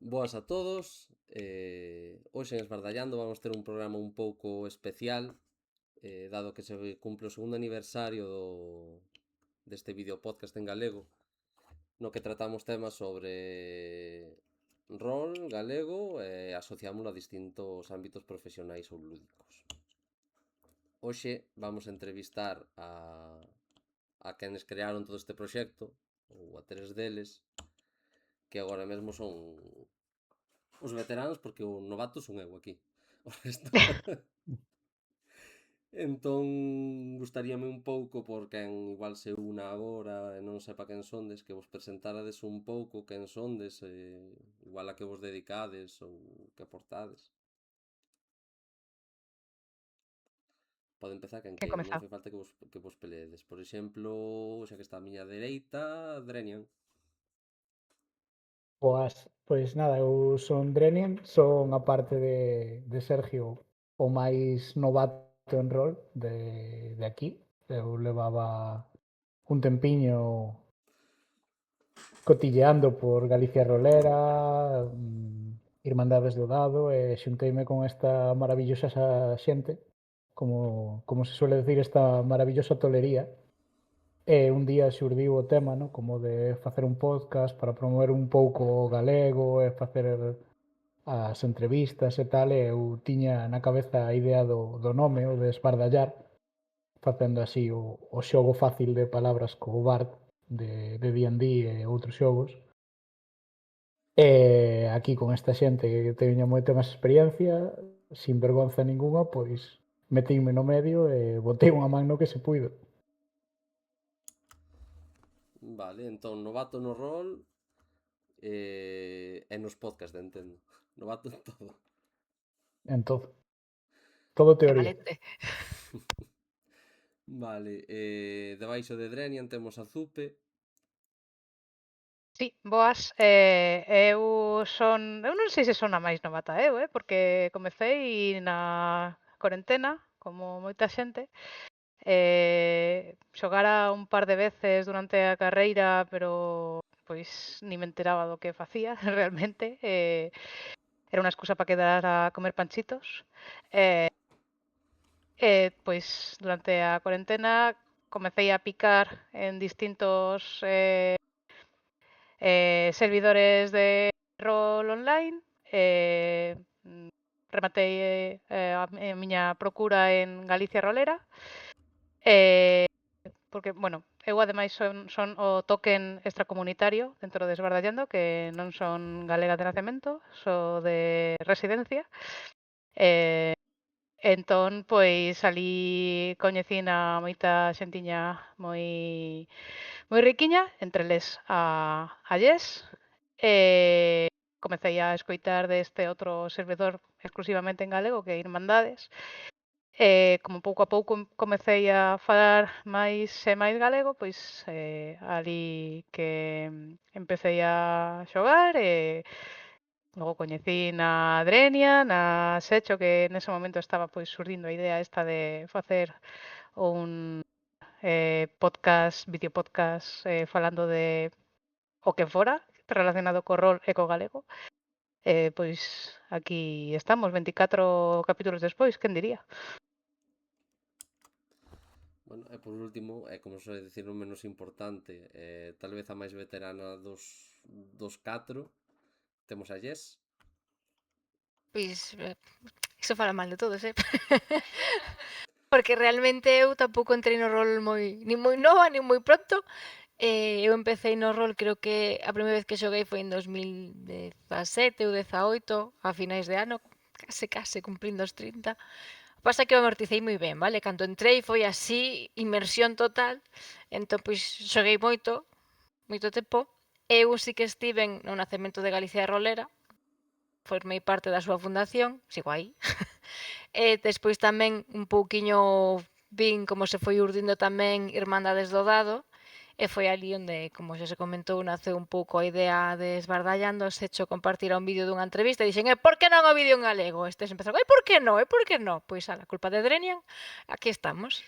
Boas a todos. Hoxe en Esbardallando vamos ter un programa un pouco especial, dado que se cumple o segundo aniversario deste videopodcast en galego, no que tratamos temas sobre rol galego e asociámoslo a distintos ámbitos profesionais ou lúdicos. Hoxe vamos entrevistar a quenes crearon todo este proxecto, ou a tres deles, que agora mesmo son os veteranos, porque o novato son eu aquí. O resto. Entón, gustaríame un pouco por quen igual se una agora e non sepa quen sondes, que vos presentarades un pouco quen sondes, igual a que vos dedicades ou que aportades. Pode empezar quen Quen queira, non comeza? fai falta que vos peleedes. Por exemplo, xa que está a miña dereita, Drenian. Boas, pois nada, eu son Drenian, son a parte de Sergio o máis novato en rol de aquí. Eu levaba un tempiño cotilleando por Galicia Rolera, Irmandades do Dado e xunteime con esta maravillosa xente, como se suele decir, esta maravillosa tolería. E un día xurdiu o tema, no? Como de facer un podcast para promover un pouco o galego e facer as entrevistas e tal, e eu tiña na cabeza a idea do nome, o de esbardallar, facendo así o xogo fácil de palabras co Bard de D&D e outros xogos. E aquí con esta xente que teña moita máis experiencia, sin vergonza ninguna, pois metínme no medio e botei unha man no que se puido. Vale, entón, novato no rol e nos podcast, entendo. Novato en todo. En todo Que teoría. valente. Vale, debaixo de Drenian temos a Zupe. Sí, boas. Eu non sei se son a máis novata porque comecei na corentena, como moita xente. Xogara un par de veces durante a carreira, pero pois ni me enteraba do que facía realmente. Era unha excusa para quedar a comer panchitos. E, pois durante a corentena comecei a picar en distintos servidores de rol online. Rematei a miña procura en Galicia Rolera. Porque, bueno, eu ademais son o token extracomunitario dentro de Esbardallando, que non son galega de nacemento, so de residencia. Eh, entón, pois, alí coñecín a moita xentiña moi riquiña, entre eles a Yes. Comecei a escoitar deste outro servidor exclusivamente en galego, que é Irmandades. Como pouco a pouco comecei a falar máis e máis galego, pois alí que empecei a xogar e logo coñecín a Drenia, na Secho, que nese momento estaba pois surdindo a idea esta de facer un podcast, videopodcast, falando de o que fora relacionado co rol e co galego. Pois aquí estamos, 24 capítulos despois, quen diría? Bueno, e por último, e como soe dicir o menos importante, tal vez a máis veterana dos catro, temos a Jess. Pois, iso fala mal de todos, Porque realmente eu tampouco entrei no rol nin moi nova, nin moi pronto. Eu empecei no rol, creo que a primeira vez que xoguei foi en 2017 ou 18, a finais de ano, case cumprindo os 30. Pasa que o amorticei moi ben, vale? Cando entrei foi así, inmersión total. Entón, pois, xoguei moito tempo. Eu sí que estiven no nacemento de Galicia Rolera, formei parte da súa fundación, sigo aí. E despois tamén un pouquiño vin como se foi urdindo tamén Irmandades do Dado, e foi ali onde, como xa se comentou, naceu un pouco a idea de Esbardallando, se hecho compartir un vídeo dunha entrevista e dixen, por que non o vídeo en galego? Estes empezaron, por que non? Por que non? Pois a culpa de Drenian, aquí estamos.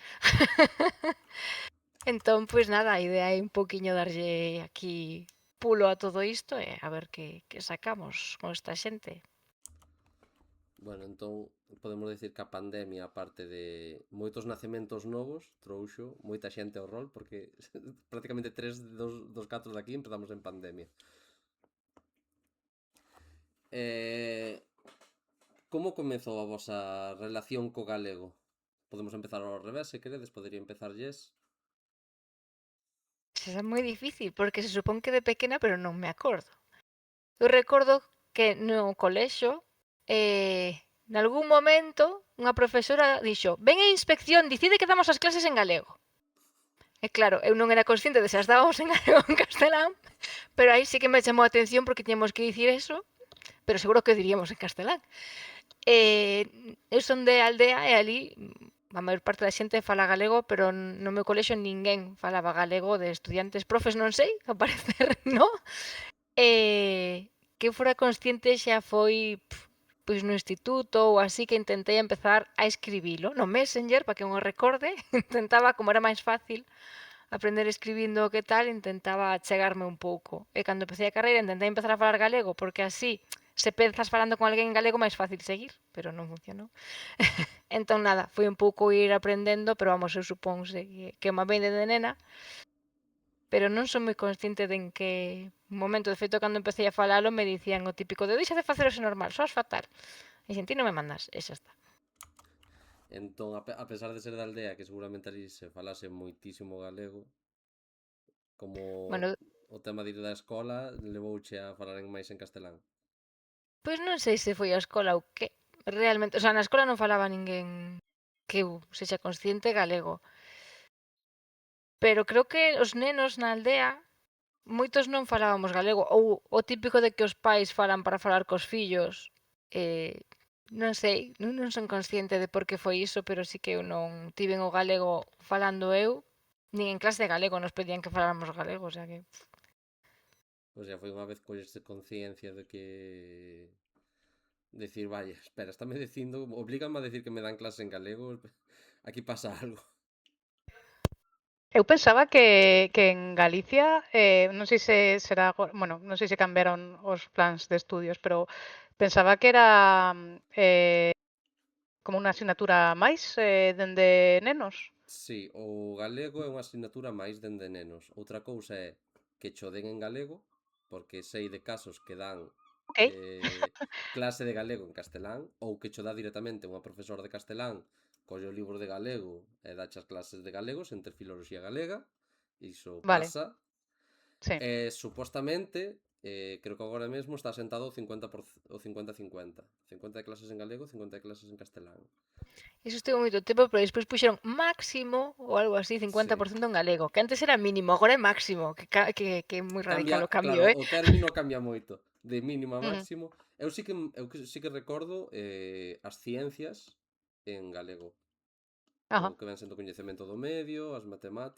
Entón, pois nada, a idea é un pouquiño darlle aquí pulo a todo isto e a ver que sacamos con esta xente. Bueno, entón podemos dicir que a pandemia, aparte de moitos nacementos novos, trouxo moita xente ao rol, porque prácticamente 3 dos 4 daqui empezamos en pandemia. Como comezou a vosa relación co galego? Podemos empezar ao revés, se queredes, podería empezar Yes. É moi difícil, porque se supón que de pequena, pero non me acordo. Eu recordo que no colexio, nalgún momento, unha profesora dixo: "Ven a inspección, dicide que damos as clases en galego". E claro, eu non era consciente de se as dábamos en galego ou en castelán, pero aí sí que me chamou a atención porque tiñamos que dicir eso, pero seguro que o diríamos en castelán. Eu son de aldea e ali a maior parte da xente fala galego, pero no meu colexio ninguén falaba galego de estudiantes, profes non sei, ao parecer non. Que fora consciente xa foi pois no instituto ou así que intentei empezar a escribilo no Messenger para que un o recorde. Intentaba, como era máis fácil aprender escribindo que tal, intentaba chegarme un pouco. E cando empecé a carreira intentei empezar a falar galego porque así se pezas falando con alguén en galego máis fácil seguir, pero non funcionou. Entón nada, foi un pouco ir aprendendo, pero vamos, eu suponse que má vende de nena, pero non son moi consciente de en que momento, de feito, cando empecé a falalo me dicían o típico de deixa de facer ese normal, soas fatal. E dixen, ti non me mandas, e xa está. Entón, a pesar de ser da aldea, que seguramente ali se falase moitísimo galego, como Bueno, o tema de ir da escola levouche a falar máis en castelán. pois non sei se foi a escola ou que. Realmente, o sea, na escola non falaba ninguén que eu sexa consciente galego. Pero creo que os nenos na aldea, moitos non falábamos galego, ou o típico de que os pais falan para falar cos fillos. Eh, non sei, non son consciente de por que foi iso, pero sí que eu non tiven o galego falando eu, nin en clase de galego nos pedían que faláramos galego, o sea que... O sea, foi unha vez collerse conciencia de que decir, vaya, espera, estáme dicindo, oblígame a decir que me dan clase en galego, aquí pasa algo. Eu pensaba que en Galicia, non sei se será, bueno, non sei se cambiaron os plans de estudios, pero pensaba que era como unha asignatura máis dende nenos. Sí, o galego é unha asignatura máis dende nenos. Outra cousa é que cho den en galego, porque sei de casos que dan Ok, clase de galego en castelán, ou que cho dá directamente unha profesora de castelán, colle o libro de galego e dache as clases de galegos entre filoloxía galega, iso vale, pasa. sí. Supostamente, creo que agora mesmo está sentado o 50-50. 50 de clases en galego, 50 de clases en castelán. Iso estivo moito tempo, pero despois puxeron máximo ou algo así, Sí. 50% en galego, que antes era mínimo, agora é máximo, que é moi Cambia, radical o cambio, claro, o término cambia moito de mínimo a Ujú, máximo. Eu sí que recordo as ciencias en galego. O ajá, que ven sendo coñecemento do medio, as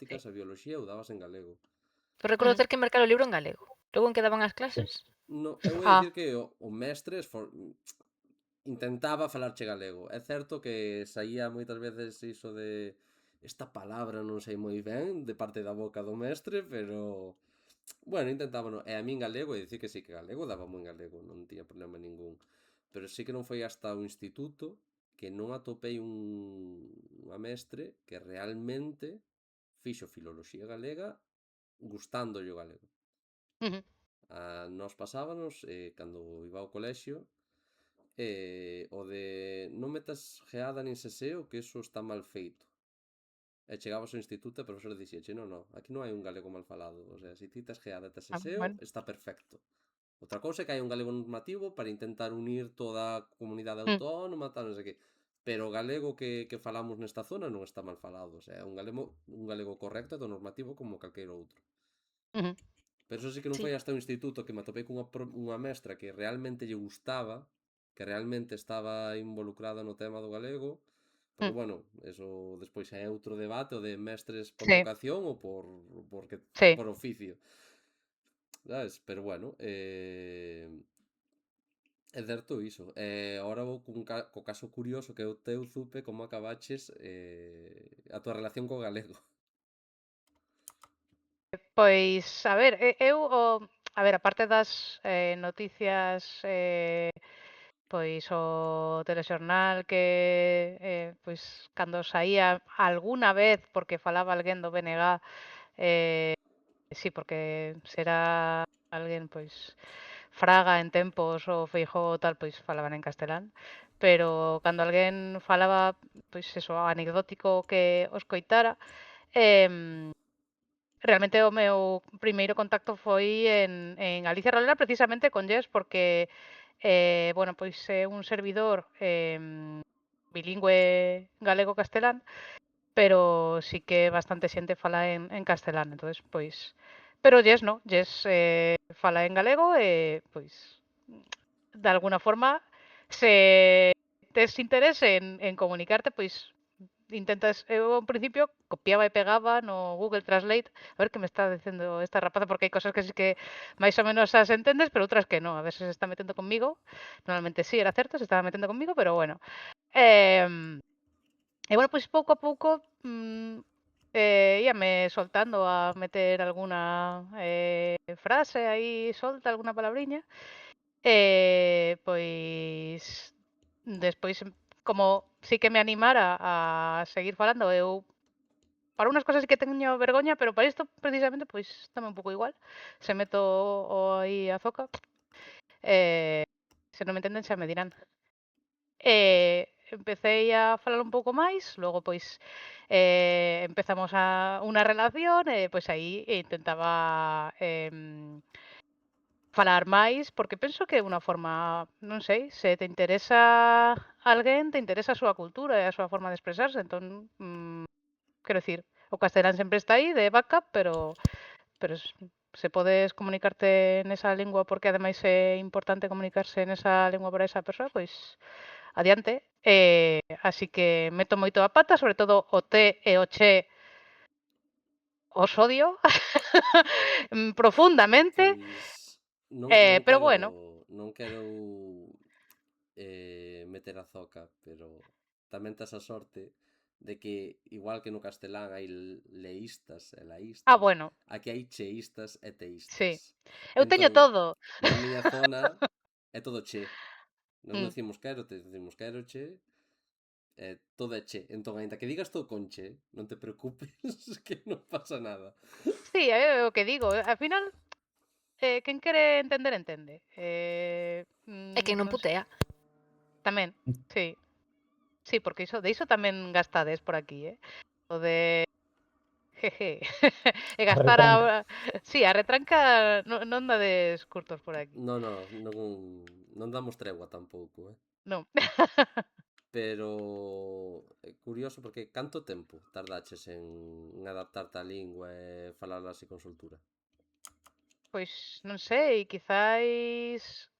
sí. matemáticas, a bioloxía, eu dabas en galego. Eu recordo Ujú, ter que mercar o libro en galego. Logo en que daban as clases, No, eu vou ah, dicir que o mestre intentaba falarche galego. É certo que saía moitas veces iso de esta palabra non sei moi ben de parte da boca do mestre, pero bueno, intentaba, no. E a min galego, e dicir que sí, que galego daba moi galego, non tiña problema ningún. Pero sí que non foi hasta o instituto que non atopei unha mestre que realmente fixo filoloxía galega gustándolle o galego. ujú, Nós pasábanos, cando iba ao colexio, o de non metas geada nin seseo que eso está mal feito. E chegabas ao instituto e o profesor dixeche, non, non, aquí non hai un galego mal falado. O sea, se ti tes geada e tes seseo, bueno. está perfecto. Outra cousa é que hai un galego normativo para intentar unir toda a comunidade Mm, autónoma, tal, non sei que. Pero o galego que falamos nesta zona non está mal falado. O sea, é un galego correcto e do normativo como calqueiro outro. ujú, Pero eso sí que non sí. foi hasta o instituto que me atopei cunha mestra que realmente lle gustaba, que realmente estaba involucrada no tema do galego, porque, mm, bueno, eso despois é outro debate, o de mestres por sí, vocación ou sí. por oficio, sabes? Pero bueno, é certo iso. Agora vou co caso curioso que é o teu, Zupe, como acabaches a tua relación co galego. Pois, a ver, eu a ver, aparte das noticias, pois o telexornal que pois cando saía algunha vez porque falaba alguén do BNG, sí, porque será alguén pois Fraga en tempos ou Feijóo ou tal, pois falaban en castelán, pero cando alguén falaba, pois eso, anecdótico que o escoitara, em, realmente o meu primeiro contacto foi en Galicia Rolera precisamente con Yes, porque bueno, pois é un servidor bilingüe galego-castelán, pero sí que bastante xente fala en castelán, entonces pois pero Yes no, Yes fala en galego e pois de alguna forma se tes interese en comunicarte, pois intentas, eu ao principio copiaba e pegaba no Google Translate a ver que me está dicendo esta rapaza, porque hai cosas que sí que máis ou menos as entendes, pero outras que non, a ver se está metendo conmigo. Normalmente sí, era certo, se estaba metendo conmigo, pero bueno. E bueno, pois pouco a pouco íame soltando a meter alguna frase aí solta, alguna palabriña. Pois despois, como sí que me animara a seguir falando, eu para unas cosas sí que teño vergoña, pero para isto precisamente pois dame un pouco igual. Se meto aí a zoca, se non me entenden xa me dirán. Empecei a falar un pouco máis, logo pois empezamos unha relación e pois aí intentaba falar máis, porque penso que é unha forma, non sei, se te interesa alguén, te interesa a súa cultura e a súa forma de expresarse, entón, quero dicir, o castelán sempre está aí de backup, pero se podes comunicarte nesa lingua porque ademais é importante comunicarse nesa lingua para esa persoa, pois adiante. Así que meto moito a pata, sobre todo o T e o che os odio profundamente, Pois non pero bueno, quero meter a zoca, pero tamén tes a sorte de que, igual que no castelán hai leístas e laístas, bueno, aquí hai cheístas e teístas. sí. Eu teño Entón, todo. na miña zona é todo che. Nos non Mm. decimos quero, te decimos quero che, todo é che. Entón, aínda que digas todo con che, non te preocupes que non pasa nada. Sí, é o que digo, ao final quen quere entender, entende. E quen non Non sei. putea. Tamén, sí. Sí, porque de iso tamén gastades por aquí, O de jeje. E A gastar retranca. Sí, a retranca non dades curtos por aquí. Non damos tregua tampouco, Non. Pero é curioso porque canto tempo tardaches en adaptarte á lingua e falala así con soltura? Pois non sei, quizáis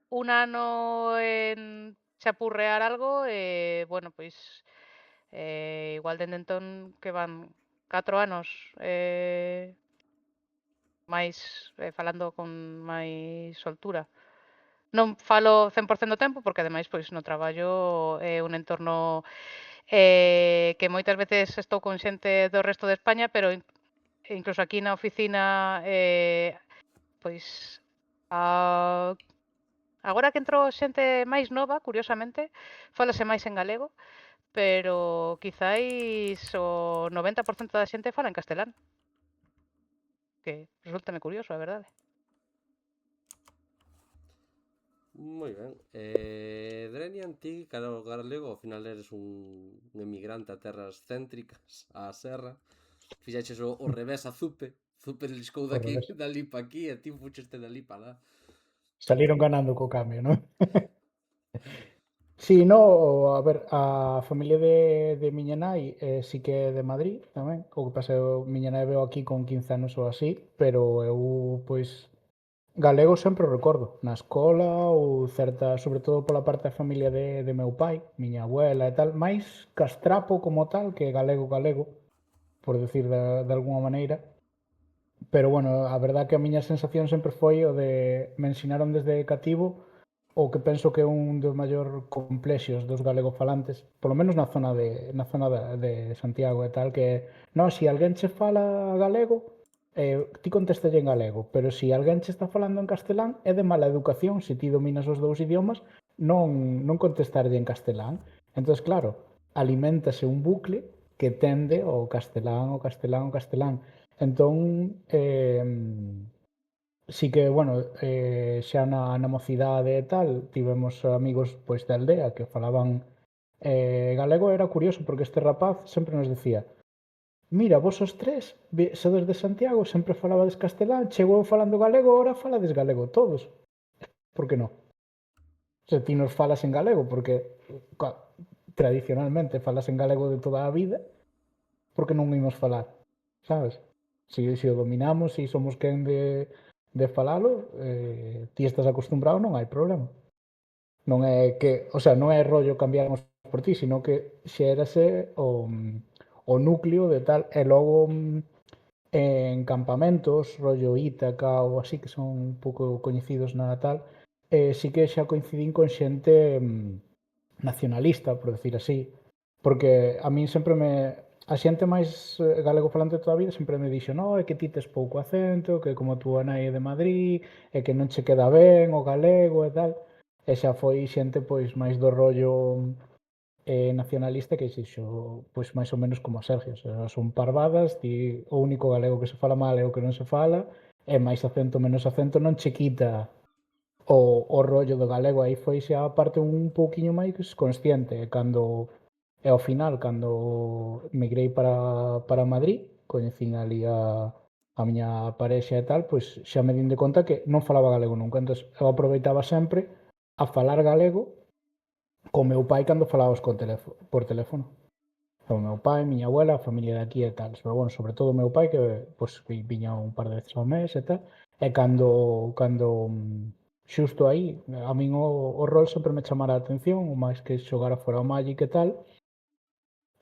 un ano en chapurrear algo e, bueno, pois igual dende entón que van 4 anos máis falando con máis soltura. Non falo 100% do tempo porque ademais pois no traballo é un entorno que moitas veces estou con xente do resto de España, pero incluso aquí na oficina pois a agora que entrou xente máis nova, curiosamente, fálase máis en galego, pero quizáis o 90% da xente fala en castelán, que resultame curioso, a verdade. Moi ben. Drenian, ti, cara ao galego, ao final eres un emigrante a terras céntricas, á serra. Fixaches o revés a Zupe. Zupe liscou Ao daqui, revés. dali pa aquí, e ti fucheste dali pa lá. Saliron ganando co cambio, non? Sí, no, a ver, a familia de miña nai sí que é de Madrid tamén. O que pasa é que miña nai veo aquí con 15 anos ou así, pero eu, pois, galego sempre o recordo, na escola ou certa, sobre todo pola parte da familia de meu pai, miña abuela e tal, máis castrapo como tal que galego, por decir de alguna maneira. Pero bueno, a verdad que a miña sensación sempre foi o de me ensinaron desde cativo o que penso que é un dos maior complexos dos galegofalantes, polo menos na zona de Santiago e tal, que non, se alguén che fala galego, ti contestalle en galego, pero se alguén che está falando en castelán, é de mala educación, se ti dominas os dous idiomas, non contestarlle en castelán. Entón, claro, aliméntase un bucle que tende ao castelán, ao castelán, ao castelán. Entón, sí que, bueno, xa na mocidade e tal, tivemos amigos pois de aldea que falaban galego. Era curioso porque este rapaz sempre nos decía: mira, vos os tres, sodes de Santiago, sempre falabades castelán, chegou falando galego, ora falades galego todos. Por que non? Se ti nos falas en galego, porque tradicionalmente falas en galego de toda a vida, por que non imos falar? Sabes? Se o dominamos, se somos quen de falalo, ti estás acostumbrado, non hai problema. Non é que, o sea, non é rollo cambiarnos por ti, sino que xérase o núcleo de tal, e logo en campamentos, rollo Ítaca ou así, que son un pouco coñecidos na tal, sí que xa coincidín con xente nacionalista, por decir así, porque a min sempre a xente máis galego falante toda a vida sempre me dixo: no, é que ti tes pouco acento, que como a túa nai é de Madrid, e que non che queda ben o galego e tal. E xa foi xente pois máis do rollo nacionalista que xixo pois máis ou menos como a Sergio, o sea, son parvadas, ti o único galego que se fala mal é o que non se fala, e máis acento menos acento non che quita o rollo do galego. Aí foi xa a parte un pouquiño máis consciente, e ao final, cando migrei para Madrid, coñecín ali a miña parexa e tal, pois xa me din de conta que non falaba galego nunca. Entón, eu aproveitaba sempre a falar galego co meu pai cando falábamos por teléfono. O meu pai, miña abuela, a familia de aquí e tal. Pero, bueno, sobre todo o meu pai, que pois, viña un par de veces ao mes e tal. E cando xusto aí, a min o rol sempre me chamara a atención, o máis que xogara fora o Magic e tal.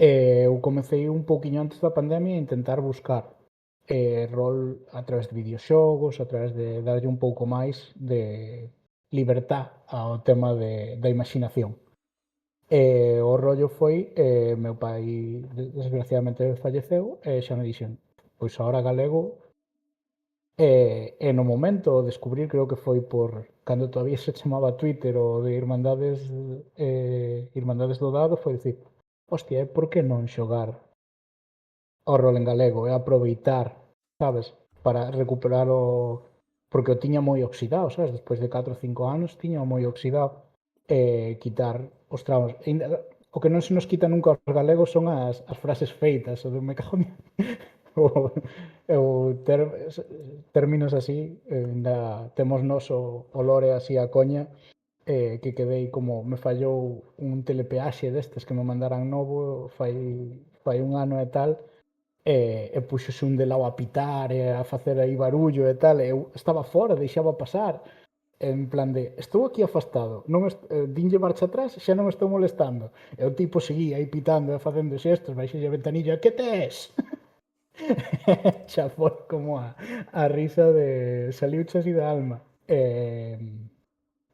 Eu comecei un pouquiño antes da pandemia a intentar buscar rol a través de videoxogos, a través de darlle un pouco máis de libertad ao tema da imaginación. O rollo foi, meu pai desgraciadamente falleceu, e xa me dixen, pois agora galego, e no momento o descubrir, creo que foi por cando todavía se chamaba Twitter o de Irmandades do Dado, foi dicir, hostia, por que non xogar o rol en galego e aproveitar, sabes, para recuperar porque o tiña moi oxidado, sabes, despois de 4 ou 5 anos tiña moi oxidado, quitar os tramos. O que non se nos quita nunca aos galegos son as frases feitas, o de me cago términos así, temos nos o lore así a coña, que quedei como me fallou un telepeaxe destes que me mandaran novo fai un ano e tal, e puxose un de lado a pitar e a facer aí barullo e tal, e eu estaba fora, deixaba pasar, en plan de, estou aquí afastado, dinlle marcha atrás, xa non estou molestando, e o tipo seguía aí pitando e facendo xestos, baixelle a ventanilla, que tes? Xa foi como a risa de saliu así da alma.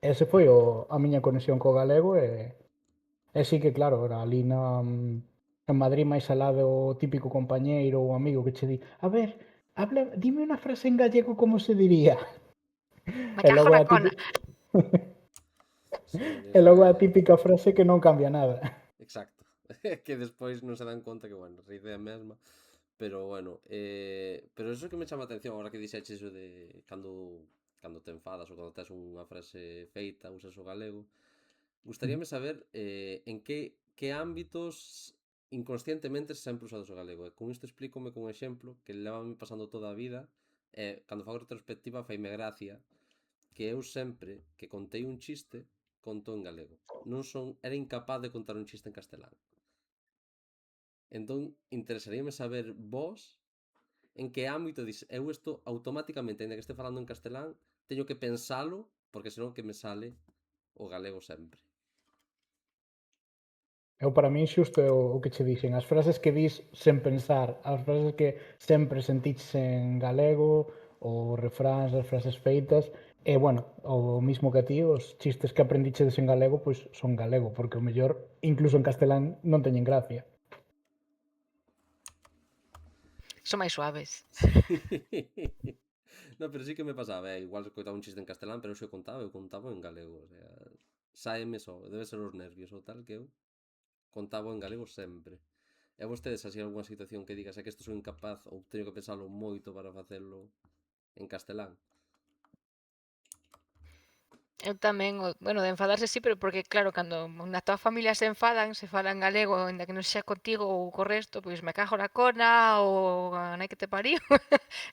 Ese foi a miña conexión co galego, e sí que claro, era ali en Madrid máis alá do típico compañeiro ou amigo que che di, a ver, dime unha frase en gallego como se diría. Me E cago logo na a cona. Sí, e logo a típica frase que non cambia nada. Exacto. Que despois non se dan conta que, bueno, a idea é a mesma. Pero, bueno, pero eso que me chama a atención agora que dixeches iso de cando te enfadas ou cando tes unha frase feita, usas o galego. Gustaríame saber en que ámbitos inconscientemente sempre usades o galego. E con isto explícome con un exemplo que levame pasando toda a vida, e cando fago retrospectiva faime gracia, que eu sempre que contei un chiste conto en galego. Era incapaz de contar un chiste en castelán. Entón, interesaríame saber vos en que ámbito eu isto automáticamente, ainda que este falando en castelán, teño que pensalo, porque senón que me sale o galego sempre. Eu para min xusto é o que che dixen, as frases que dis sen pensar, as frases que sempre sentiches en galego, os refráns, as frases feitas, e bueno, o mismo que a ti, os chistes que aprendichedes en galego, pois son galego, porque o mellor, incluso en castelán, non teñen gracia. Son máis suaves. No, pero sí que me pasaba, igual coitaba un chiste en castelán, pero eu contaba en galego, o sea, sáeme só, debe ser os nervios ou tal, que eu contaba en galego sempre. E vostedes, así algunha situación que digas é que isto sou incapaz ou teño que pensalo moito para facelo en castelán? Eu tamén, bueno, de enfadarse sí, pero porque claro, cando na tua familia se enfadan, se falan galego, aínda que non xa contigo ou co resto, pois me cago na cona ou a nai que te pariu.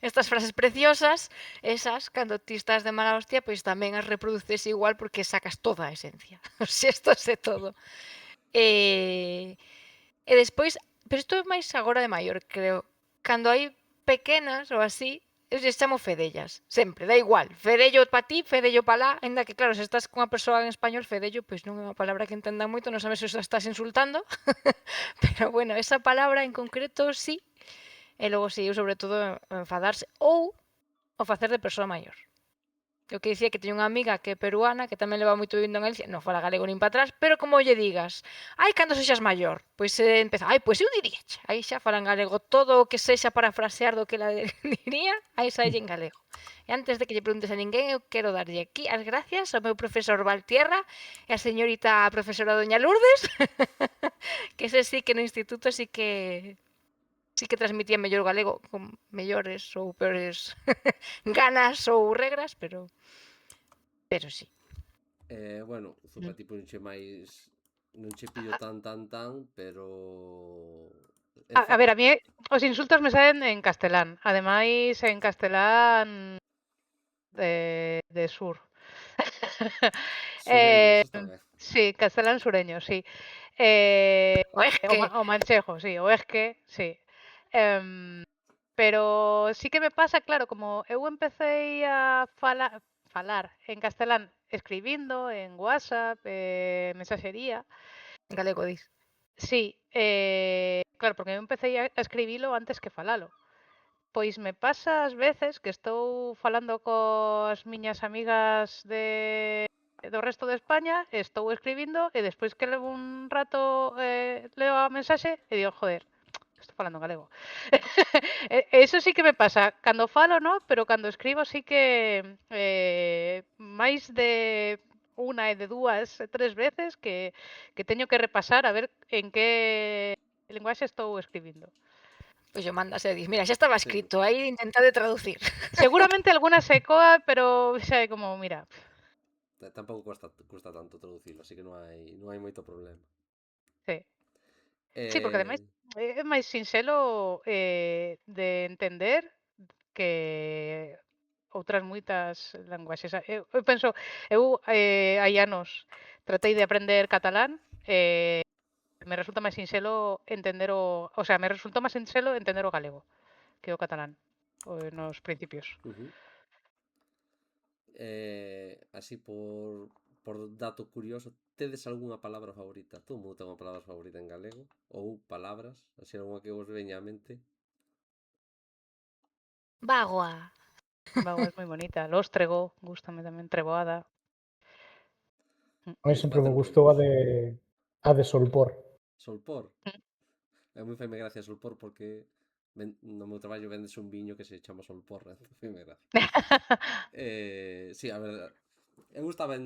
Estas frases preciosas, esas, cando ti estás de mala hostia, pois tamén as reproduces igual porque sacas toda a esencia. Os xestos e todo. E despois, pero isto é máis agora de maior, creo. Cando hai pequenas ou así, eu lles chamo fedellas, sempre, da igual. Fedello pa ti, fedello pa lá, aínda que claro, se estás cunha persoa en español, fedello, pois non é unha palabra que entendan moito, non sabes se os estás insultando, pero bueno, esa palabra en concreto sí, e logo sí, eu sobre todo enfadarse ou o facer de persoa maior. Eu que dicía que teño unha amiga que é peruana, que tamén leva moito vivindo en Galicia, non fala galego nin para atrás, pero como lle digas, ai, cando sexas maior, pois empeza, ai, pois eu diríache, aí xa falan galego, todo o que sexa parafrasear do que ela diría, aí salle en galego. E antes de que lle preguntes a ninguén, eu quero darlle aquí as gracias ao meu profesor Valtierra e a señorita profesora Doña Lourdes, que ese sí que no instituto sí que transmitía mellor galego con mellores ou peores ganas ou regras, pero sí. Bueno, Zupa tipo non che pillo tan, pero A ver, a mí os insultos me salen en castelán. Ademais, en castelán de sur. sureño, eso está ben. Sí, castelán sureño, sí. O es que O manchego, sí, o es que, sí. Pero sí que me pasa, claro, como eu empecé a falar en castelán escribindo en WhatsApp, mensaxería. galego dis. Sí, claro, porque eu empecé a escribilo antes que falalo. Pois me pasa ás veces que estou falando coas miñas amigas do resto de España, estou escribindo e despois que levo un rato leo a mensaxe e digo, joder, estou falando en galego. Eso sí que me pasa. Cando falo, no, pero cando escribo sí que máis de unha e de dúas e tres veces que teño que repasar a ver en que linguaxe estou escribindo. Pois yo mandas e dis, mira, xa estaba Sí. escrito, aí intentade traducir. Seguramente alguna se coa, pero xa é como, mira, Tampouco custa tanto traducilo, así que non hai moito problema. sí. Sí, porque ademais Eh, é máis sinxelo de entender que outras moitas linguaxes. Eu penso, eu hai anos tratei de aprender catalán e me resulta máis sinxelo entender o sea, me resultou máis sinxelo entender o galego que o catalán nos principios. Así por dato curioso, tedes algunha palabra favorita? Todo mundo ten unha palabra favorita en galego? Ou palabras? Así algunha que vos veña á mente? Bagua. Vago, es moi bonita. Lóstrego, gústame tamén, treboada. A mí sempre me Facer gustou a de solpor. solpor. A mí faime gracia solpor porque no meu traballo vendes un viño que se chama solpor, faime gracia. Sí, a verdade. Eu gustaba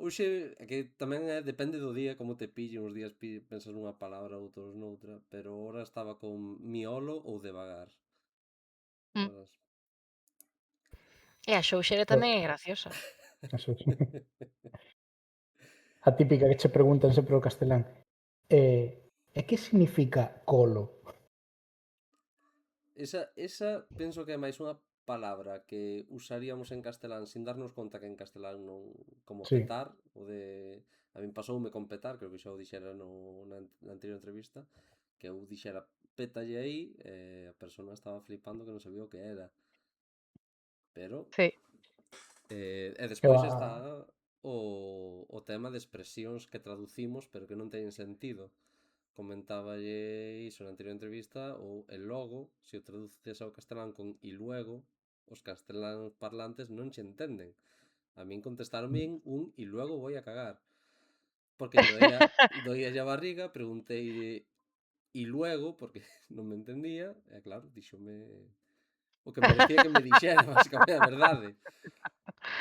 hoxe é que tamén depende do día como te pille, uns días pensas nunha palabra, outros noutra, pero ora estaba con miolo ou devagar. Mm. Horas. E a Xouxere tamén é graciosa. Eso sí. A típica que che preguntan sempre o castelán. E que significa colo? Esa penso que é máis unha palabra que usaríamos en castelán sin darnos conta que en castelán non como Sí. petar, o de a min pasoume con petar, creo que xa o dixera na anterior entrevista, que eu dixera pétalle aí e a persona estaba flipando que non sabía o que era. Pero Sí. e Eu despois a... está o tema de expresións que traducimos pero que non teñen sentido. Comentáballe iso na anterior entrevista, ou el logo, se o traduces ao castelán con y luego, os castelán parlantes non che entenden. A min contestaronme un y luego voy a cagar. Porque lle doía a barriga, preguntei E luego, porque non me entendía, claro, díxome o que parecía que me dixera, basicamente, a verdade.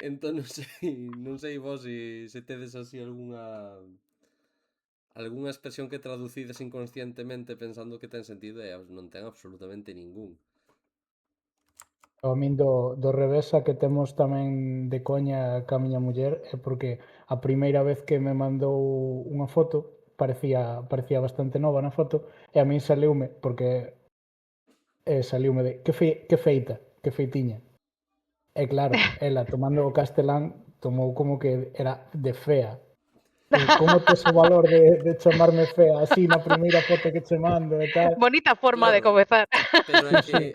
Entón non sei vos se tedes así algunha expresión que traducides inconscientemente pensando que ten sentido e non ten absolutamente ningún. A min do revés a que temos tamén de coña ca miña muller é porque a primeira vez que me mandou unha foto parecía bastante nova na foto e a min saliume porque saliume de que feita, que feitiña. E claro, ela tomando o castelán tomou como que era de fea. Como tes o valor de chamarme fea así na primeira foto que che mando e tal? Bonita forma de Claro, comezar. pero é Sí, sí,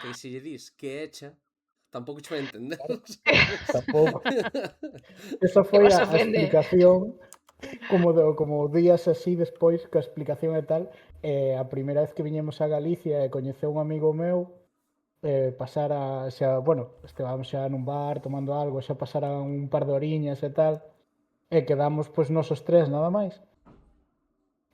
que se lle dis que hecha, tampouco che vai entender, claro, sabes? tampouco. Esa foi Igual se a ofende. explicación como días así despois coa explicación e tal. A primeira vez que viñemos a Galicia e coñeceu un amigo meu, pasara xa, bueno, estábamos xa nun bar tomando algo, xa pasaran un par de oriñas e tal, e quedamos pois nosos tres nada máis.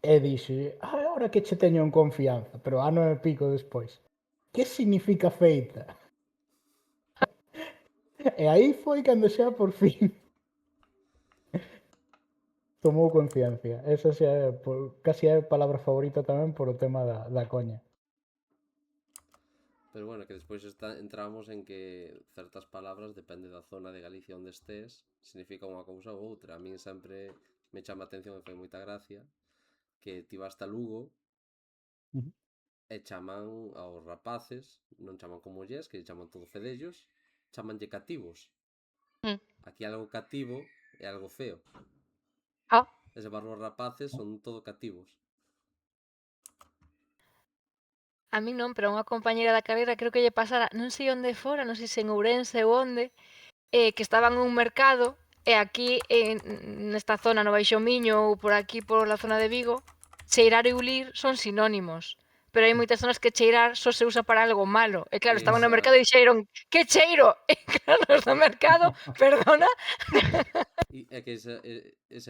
E dixe, ahora que che teño en confianza, pero ano e pico despois, que significa feita? E aí foi cando xa por fin tomou conciencia. Esa xa é, casi é a palabra favorita tamén por o tema da coña. Pero bueno, que despois entramos en que certas palabras, depende da zona de Galicia onde estés, significa unha cousa ou outra. A min sempre me chama a atención e fai moita gracia que ti vas a Lugo Ujú. e chaman aos rapaces, non chaman como mulleres, que chaman todo fedellos, chamanlle cativos. Mm. Aquí algo cativo é algo feo. Ah, Ese barro rapaces son todo cativos. A min non, pero a unha compañera da carreira creo que lle pasara, non sei onde fora, non sei se en Ourense ou onde, que estaban nun mercado e aquí nesta zona no Baixo Miño ou por aquí pola zona de Vigo, cheirar e ulir son sinónimos. Pero hai moitas zonas que cheirar só se usa para algo malo. E claro, estaban no mercado e dixeron, que cheiro? E claro, os do mercado, perdona, É que esa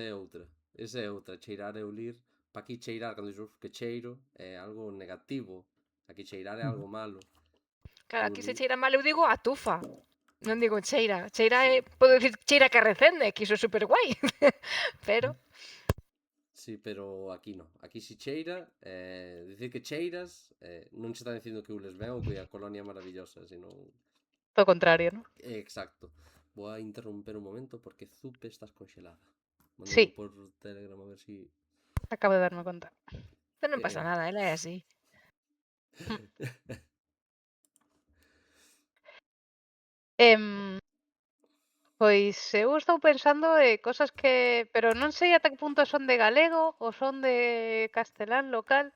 é outra. Esa é outra. Cheirar e olir. Pa aquí cheirar, cando dixo que cheiro, é algo negativo. Aquí cheirar é algo malo. claro, aquí se Ulir, cheira mal eu digo a tufa. Non digo cheira. Cheira sí. é, podo dicir cheira que recende, que iso é super guai. Pero Sí, pero aquí non. Aquí si cheira, dicir que cheiras, non se está dicindo que ules ben ou que a colonia é maravillosa, senón... todo o contrario, ¿no? Exacto. Vou a interromper un momento porque Zupe estás conxelada. Mandei Sí, por Telegram a ver si... acabo de darme conta. pero non pasa nada, ela é así. Em, Pois eu estou pensando cosas que, pero non sei ata que punto son de galego ou son de castelán local.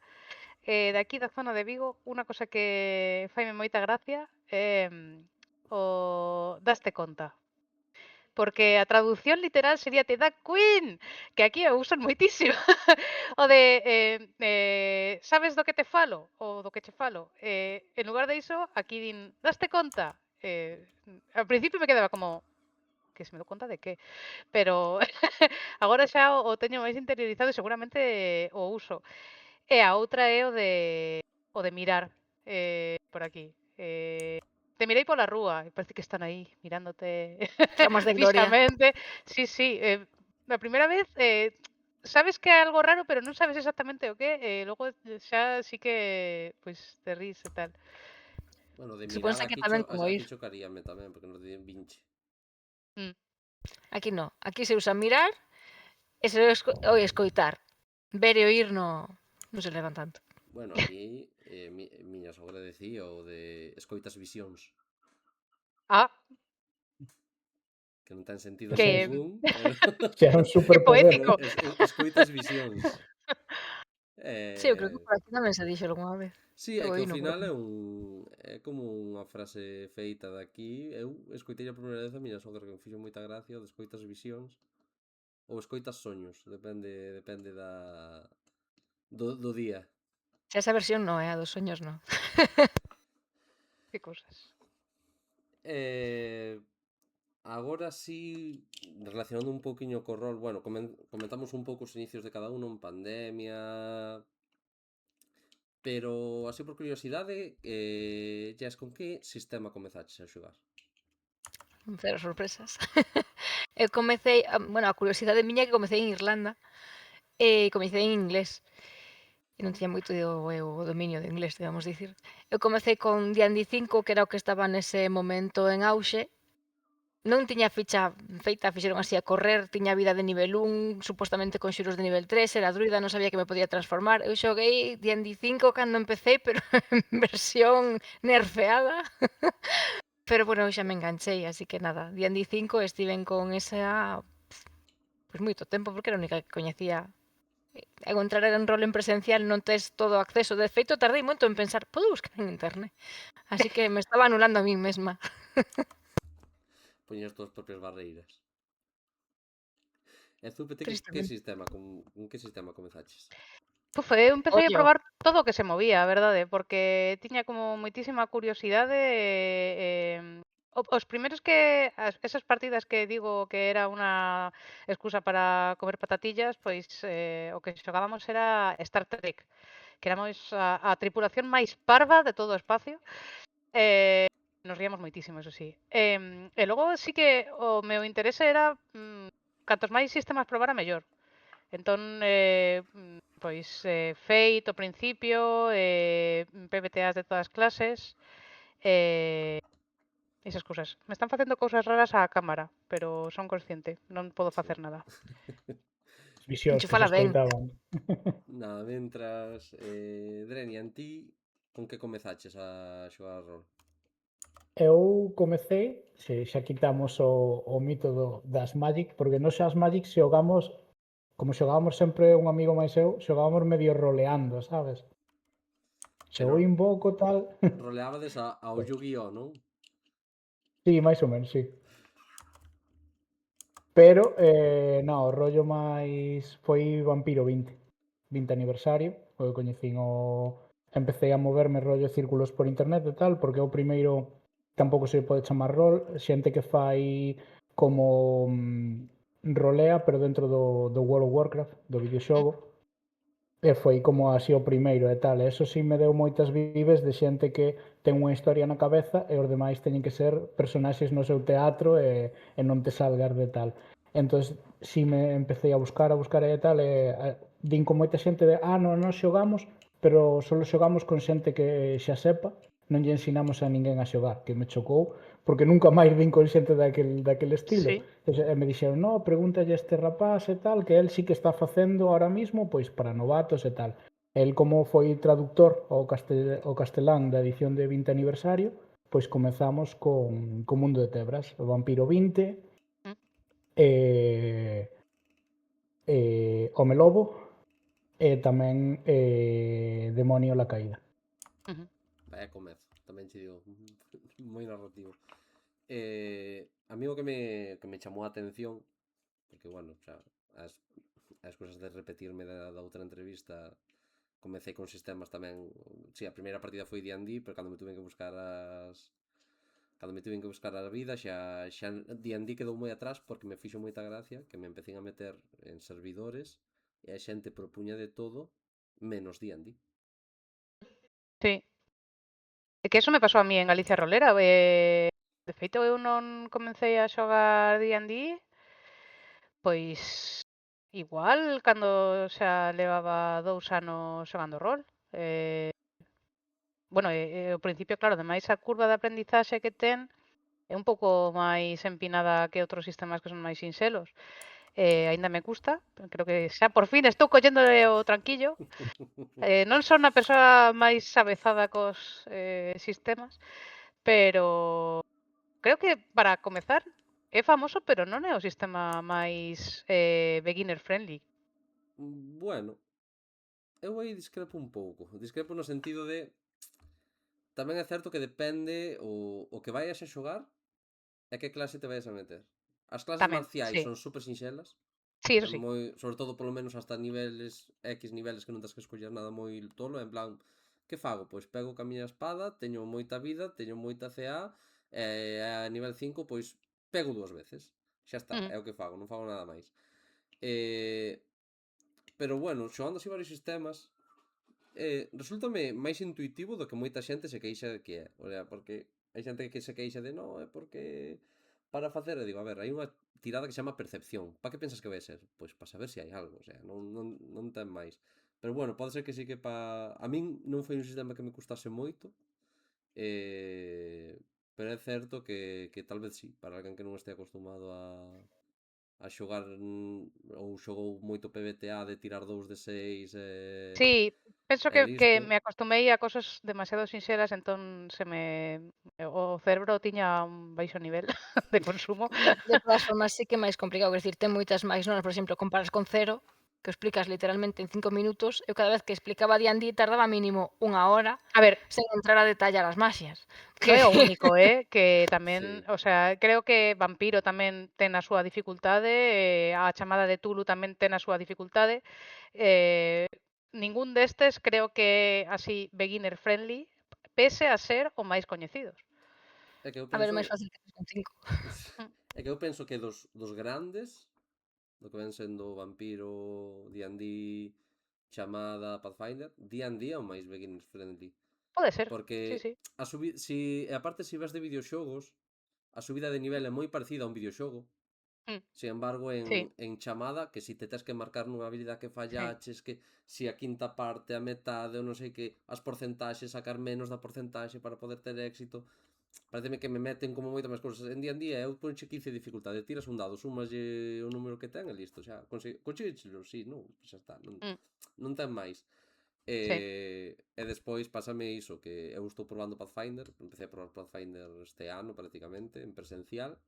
De aquí da zona de Vigo, unha cosa que faime moita gracia é o daste conta. Porque a traducción literal sería te da Queen, que aquí o usan moitísimo. O de sabes do que te falo ou do que che falo. En lugar de iso, aquí din daste conta. Ao principio me quedaba como que se me dou conta de que, pero agora xa o teño máis interiorizado e seguramente o uso. E a outra é o de mirar por aquí. Te mirei pola rúa e parece que están aí mirándote Chamas de gloria. fixamente. Sí, sí. A primeira vez sabes que é algo raro, pero non sabes exactamente o que. Logo xa sí que pois te rís e tal. Bueno, de mirar Suponse que tamén con aquí oír. chocaríame tamén, porque nos dicen vinche. Mm. Aquí no. Aquí se usa mirar e se escoitar. Ver e oír non se levan tanto. Bueno, aquí miña sogra decía o de escoitas visións, Ah, que non ten sentido que ningún, pero Xa é un que superpoder, poético. escoitas visións. Sí, eu creo que por aquí tamén se dixo algunha vez. Sí, é Eu que ao oíno, final pero... é como unha frase feita de aquí. Eu escoitei a primeira vez a miña sogra que me fixo moita gracia o de escoitas visións ou escoitas soños, depende do día. Se esa versión non é a dos soños, non. Que cosas. Eh, Agora sí, relacionando un pouquiño co rol, bueno, comentamos un pouco os inicios de cada uno en pandemia, Pero, así por curiosidade, Jess, con que sistema comezaches a xogar? Cero sorpresas. Eu comecei, bueno, a curiosidade miña é que comecei en Irlanda e comecei en inglés. E non tiña moito o dominio de inglés, digamos dicir. Eu comecei con D&D 5, que era o que estaba nese momento en auxe. Non tiña ficha feita, fixeron así a correr, tiña vida de nivel 1, supostamente con xuros de nivel 3, era druida, non sabía que me podía transformar. Eu xoguei D&D 5 cando empecé, pero en versión nerfeada. Pero bueno, xa me enganchei, así que nada, D&D 5 estiven con esa pois moito tempo, porque era a única que coñecía. Ao entrar en rol en presencial non tes todo o acceso. De feito, tardei moito en pensar, podo buscar en internet? Así que me estaba anulando a min mesma. Poñer as túas propias barreiras. E Zúpete, que Tristemente. sistema, con que sistema comezaches? Eu empecé a Ollo. probar todo o que se movía, a verdade, porque tiña como moitísima curiosidade os primeiros esas partidas que digo que era unha excusa para comer patatillas, pois o que xogábamos era Star Trek, que éramos a tripulación máis parva de todo o espacio. Nos ríamos moitísimo, eso sí. E logo sí que o meu interese era cantos máis sistemas probara mellor. Entón, pois Fate ao principio, PBTAs de todas clases, esas cousas. Me están facendo cousas raras á cámara, pero son consciente, non podo facer nada. As visións que se Enchúfala ben. escoitaban. Nada, mentras, Dreni, en ti, con que comezaches a xogar rol? Eu comecei, se xa quitamos o mito das Magic, porque nos as Magic xogamos, como xogábamos sempre un amigo máis eu, xogábamos medio roleando, sabes? Se Pero eu invoco tal... roleabades ao Yu-Gi-Oh, non? Sí, máis ou menos, sí. Pero, non, o rollo máis foi Vampiro 20 aniversario, o que coñecín Empecé a moverme rollo círculos por internet e tal, porque o primeiro tampouco se pode chamar rol, xente que fai como rolea, pero dentro do World of Warcraft, do videoxogo, e foi como así o primeiro e tal. E eso sí me deu moitas vives de xente que ten unha historia na cabeza e os demais teñen que ser personaxes no seu teatro e non te salgas de tal. Entón, si me empecé a buscar e tal, din con moita xente de, non, non xogamos, pero só xogamos con xente que xa sepa, non lle ensinamos a ninguén a xogar, que me chocou, porque nunca máis vin con xente daquel estilo. Sí, E me dixeron, no, pregúntalle a este rapaz e tal, que el sí que está facendo ahora mismo, pois para novatos e tal. El como foi traductor ao castelán da edición de 20 aniversario, pois comezamos con Mundo de Tebras, o Vampiro 20, mm, Home Lobo e tamén Demonio la Caída. ujú. Vaya comezo, tamén che digo, moi narrativo. A mí o que me chamou a atención, porque, bueno, xa, as cousas de repetirme da outra entrevista, comecei con sistemas tamén, si, a primeira partida foi D&D, pero cando me tuven que buscar a vida, xa D&D quedou moi atrás porque me fixo moita gracia que me empecín a meter en servidores e a xente propuña de todo menos D&D. Sí. É que eso me pasou a mí en Galicia Rolera. De feito, eu non comecei a xogar D&D, pois igual cando xa levaba 2 anos xogando rol. Bueno, ao principio, claro, ademais a curva de aprendizaxe que ten é un pouco máis empinada que outros sistemas que son máis sinxelos. Aínda me custa, creo que xa por fin estou colléndole o tranquillo. Non son a persoa máis avezada cos sistemas, pero creo que para comezar é famoso, pero non é o sistema máis beginner friendly. Bueno, eu aí discrepo un pouco. Discrepo no sentido de tamén é certo que depende o que vayas a xogar e que clase te vayas a meter. As clases Tamén, marciais sí. son super sinxelas, Sí, eso sí. moi, sobre todo polo menos hasta niveles X niveles que non tens que escoller nada moi tolo, en plan, que fago? Pois pego ca miña espada, teño moita vida, teño moita CA, e a nivel 5 pois pego 2 veces. Xa está, Ujú. é o que fago, non fago nada máis. Eh, pero bueno, xogando así varios sistemas, Resúltame máis intuitivo do que moita xente se queixa de que é. O sea, porque hai xente que se queixa de no, é porque para facer, eu digo, a ver, hai unha tirada que se chama percepción. Pa que pensas que vai ser? Pois para saber se hai algo, o sea, non ten máis. Pero bueno, pode ser que sí que a min non foi un sistema que me custase moito, pero é certo que tal vez sí, para alguén que non este acostumado a xogar ou xogou moito PBTA de tirar 2 de 6 Sí, penso e que listo. me acostumei a cosas demasiado sinxelas, entón o cerebro tiña un baixo nivel de consumo. De todas formas, sí que é máis complicado, quer dicir, ten moitas máis normas, por exemplo, comparas con Cero, que o explicas literalmente en 5 minutos, eu cada vez que explicaba D&D tardaba mínimo 1 hora A ver, sen entrar a detallar as magias. non é o único, que tamén, Sí. o sea, creo que Vampiro tamén ten a súa dificultade, a chamada de Tulu tamén ten a súa dificultade. Ningún destes creo que é así beginner friendly, pese a ser o máis coñecidos. É que eu A ver, é penso máis fácil que con 5. Mm, é que eu penso que dos grandes, do que ven sendo Vampiro, D&D, Chamada, Pathfinder, D&D é o máis beginner friendly, Pode ser, sí, porque sí. e aparte se vas de videoxogos, a subida de nivel é moi parecida a un videoxogo. Mm, Sin embargo, sí, en chamada, que si te tes que marcar nunha habilidade que sí. fallaches, que si a quinta parte, a metade, ou non sei que, as porcentaxes, sacar menos da porcentaxe para poder ter éxito, pareceme que me meten como moito máis cousas. En día eu ponche 15 de dificultade, tiras un dado, sumaslle o número que ten e listo, xa. Consíguechelo, si, non, xa está, Mm, non ten máis. sí. E despois pásame iso, que eu estou probando Pathfinder, empecé a probar Pathfinder este ano prácticamente, en presencial,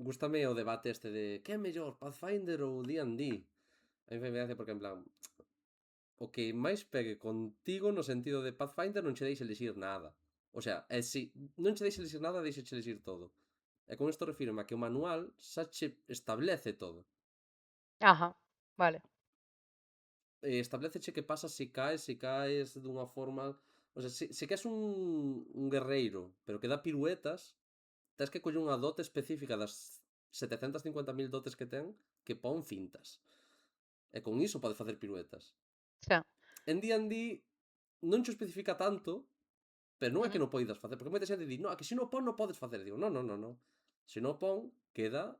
gústame o debate este de que é mellor, Pathfinder ou D&D? A mí me gracia porque en plan o que máis pegue contigo no sentido de Pathfinder non che deixa elixir nada. O sea, si non che deixa elixir nada, deixa che elixir todo. E con isto refiro a que o manual xa che establece todo. Ajá, vale. Estableceche que pasa se caes dunha forma... O sea, se que és un guerreiro, pero que dá piruetas, tes que coller unha dote específica das 750.000 dotes que ten que pon fintas. E con iso pode facer piruetas. Xa. En D&D non cho especifica tanto, pero non é que Ujú, non poidas facer, porque moita xente di, no, que se non pon non podes facer. Digo, non. Se non pon, queda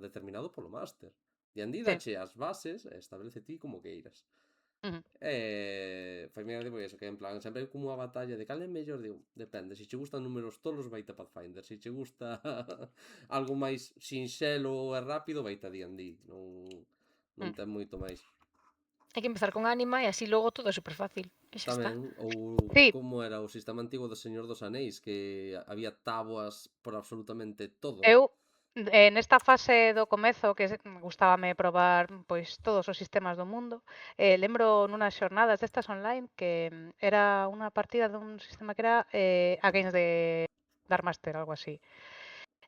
determinado polo máster. D&D sí. dache as bases e establece ti como queiras. Ujú, Fai mira de eso, que en plan, sempre hai como unha batalla de cal é mellor, digo, depende, se che gustan números tolos vaite a Pathfinder, se che gusta algo máis sinxelo e rápido vaite a D&D, non mm. ten moito máis. Hai que empezar con Anima e así logo todo é super fácil. E xa está. Tamén, ou Sí, como era o sistema antigo do Señor dos Anéis, que había táboas por absolutamente todo. eu nesta fase do comezo gustábame probar pois todos os sistemas do mundo, lembro nunas xornadas destas online que era unha partida dun sistema que era Against the Darkmaster, algo así.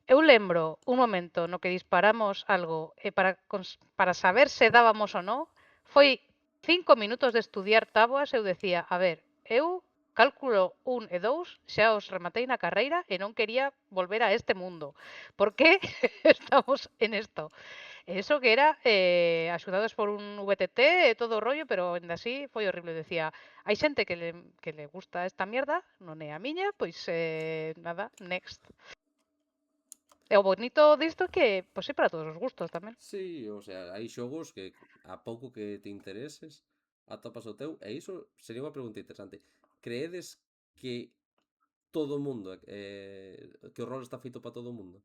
Eu lembro un momento no que disparamos algo e para saber se dábamos ou non, foi 5 minutos de estudiar táboas e eu decía, a ver, eu cálculo 1 e 2 xa os rematei na carreira e non quería volver a este mundo. Por que estamos en esto? E iso que era axudados por un VTT e todo o rollo, pero ainda así foi horrible. Decía, hai xente que le gusta esta mierda, non é a miña, pois nada, next. E o bonito disto é que, pois, é para todos os gustos tamén. Sí, o sea, hai xogos que a pouco que te intereses atopas o teu, e iso sería unha pregunta interesante. Creedes que todo o mundo, que o rol está feito para todo o mundo?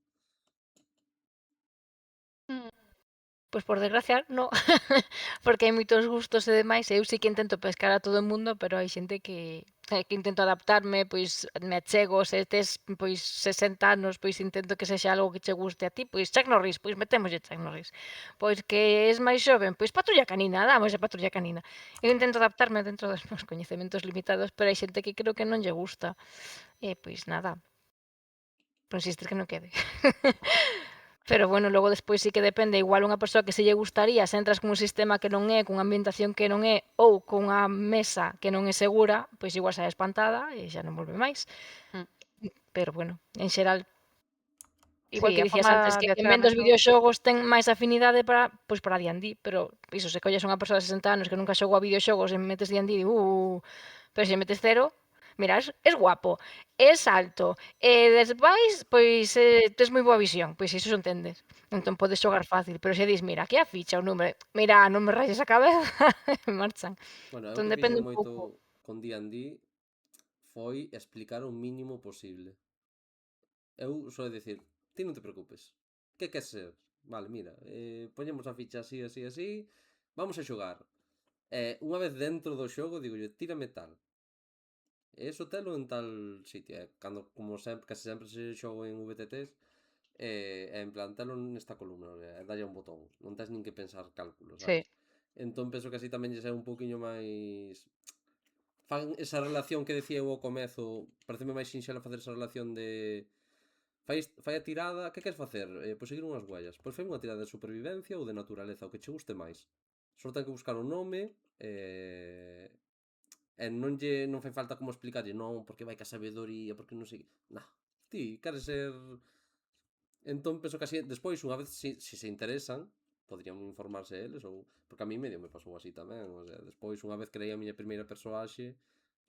Pois por desgracia, no. Porque hai moitos gustos e demais, e eu sí que intento pescar a todo o mundo, pero hai xente que intento adaptarme, pois me achego, se tes pois 60 anos, pois intento que sexa algo que che guste a ti, pois Chuck Norris, pois metémoslle Chuck Norris. Pois que és máis xoven, pois Patrulla Canina, damos a Patrulla Canina. Eu intento adaptarme dentro dos meus coñecementos limitados, pero hai xente que creo que non lle gusta. E pois nada, por insistir que non quede. Pero bueno, logo despois sí que depende, igual unha persoa que se lle gustaría, se entras cun sistema que non é, cunha ambientación que non é, ou cunha mesa que non é segura, pois igual sae espantada e xa non volve máis. Mm. Pero bueno, en xeral, Igual Sí, que a dicías forma antes, que de quen ven dos adestramento. videoxogos ten máis afinidade para D&D, pero iso, se colles unha persoa de 60 anos que nunca xogou a videoxogos e metes D&D, pero se metes cero, mira, es guapo, es alto, desvais, pois tes moi boa visión, pois iso se entendes. Entón podes xogar fácil, pero se dis, mira, aquí a ficha, o número, mira, non me rayes a cabeza, e marchan. Bueno, eu Entón que depende fixen un moito pouco. con D&D foi explicar o mínimo posible. Eu só dicir, ti non te preocupes. Que queres ser? Vale, mira, poñemos a ficha así, así, así, vamos a xogar. Unha vez dentro do xogo, digo, tírame tal. E iso telo en tal sitio. Cando, como sempre, casi sempre se xogo en VTTs, en plan, telo nesta columna, dalle un botón. Non tens nin que pensar cálculo, Sí, sabes? Entón penso que así tamén lle é un poquinho máis... Fan esa relación que decía eu ao comezo, pareceme máis sinxela facer esa relación de... Fai a tirada, que queres facer? Pois seguir unhas huellas. Pois fai unha tirada de supervivencia ou de naturaleza, o que che guste máis. Só ten que buscar un nome, e non fai falta como explicarlle, non, porque vai ca sabedoría, porque non sei... Nah, ti queres ser... Entón penso que así, despois, unha vez se se interesan, poderían informarse eles ou... Porque a mí medio me pasou así tamén, o sea, despois unha vez creei a miña primeira persoaxe,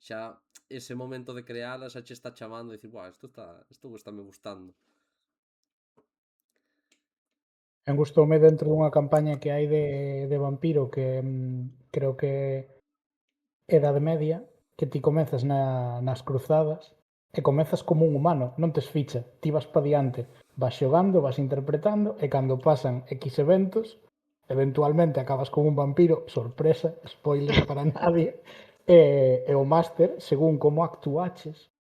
xa ese momento de creala xa che está chamando e dicir, buah, isto está me gustando. En gustoume dentro dunha campaña que hai de vampiro que creo que é Idade Media, que ti comezas nas cruzadas e comezas como un humano, non tes ficha, ti vas pa diante, vas xogando, vas interpretando e cando pasan X eventos, eventualmente acabas como un vampiro, sorpresa, spoiler para nadie, e o máster, según como actuaches,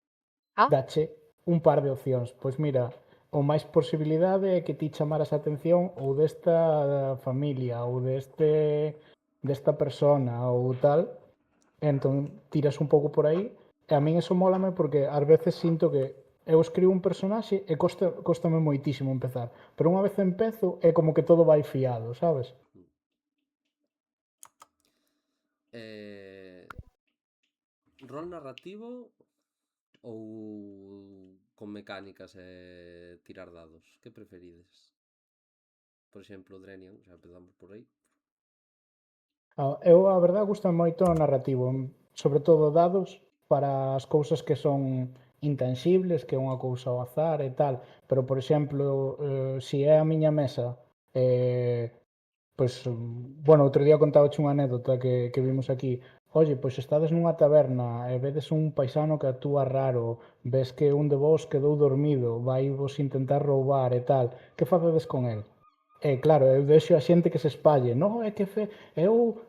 Ah, dache un par de opcións. Pois mira, o máis posibilidade é que ti chamaras a atención ou desta familia ou desta persona ou tal, entón tiras un pouco por aí e a min eso mólame porque ás veces sinto que eu escribo un personaxe e costame moitísimo empezar, pero unha vez empezo é como que todo vai fiado, sabes? Eh, Rol narrativo ou con mecánicas e tirar dados? Que preferides? Por exemplo, Drenian, xa empezamos por aí. Eu, a verdade, gusta moito o narrativo, sobre todo dados para as cousas que son intangibles, que é unha cousa ao azar e tal, pero, por exemplo, se é a miña mesa, pois, bueno, outro día contaba unha anécdota que vimos aquí. Oye, pois estades nunha taberna e vedes un paisano que actúa raro, ves que un de vos quedou dormido, vai vos intentar roubar e tal, que facedes con el? E claro, eu deixo a xente que se espalle, non, é que eu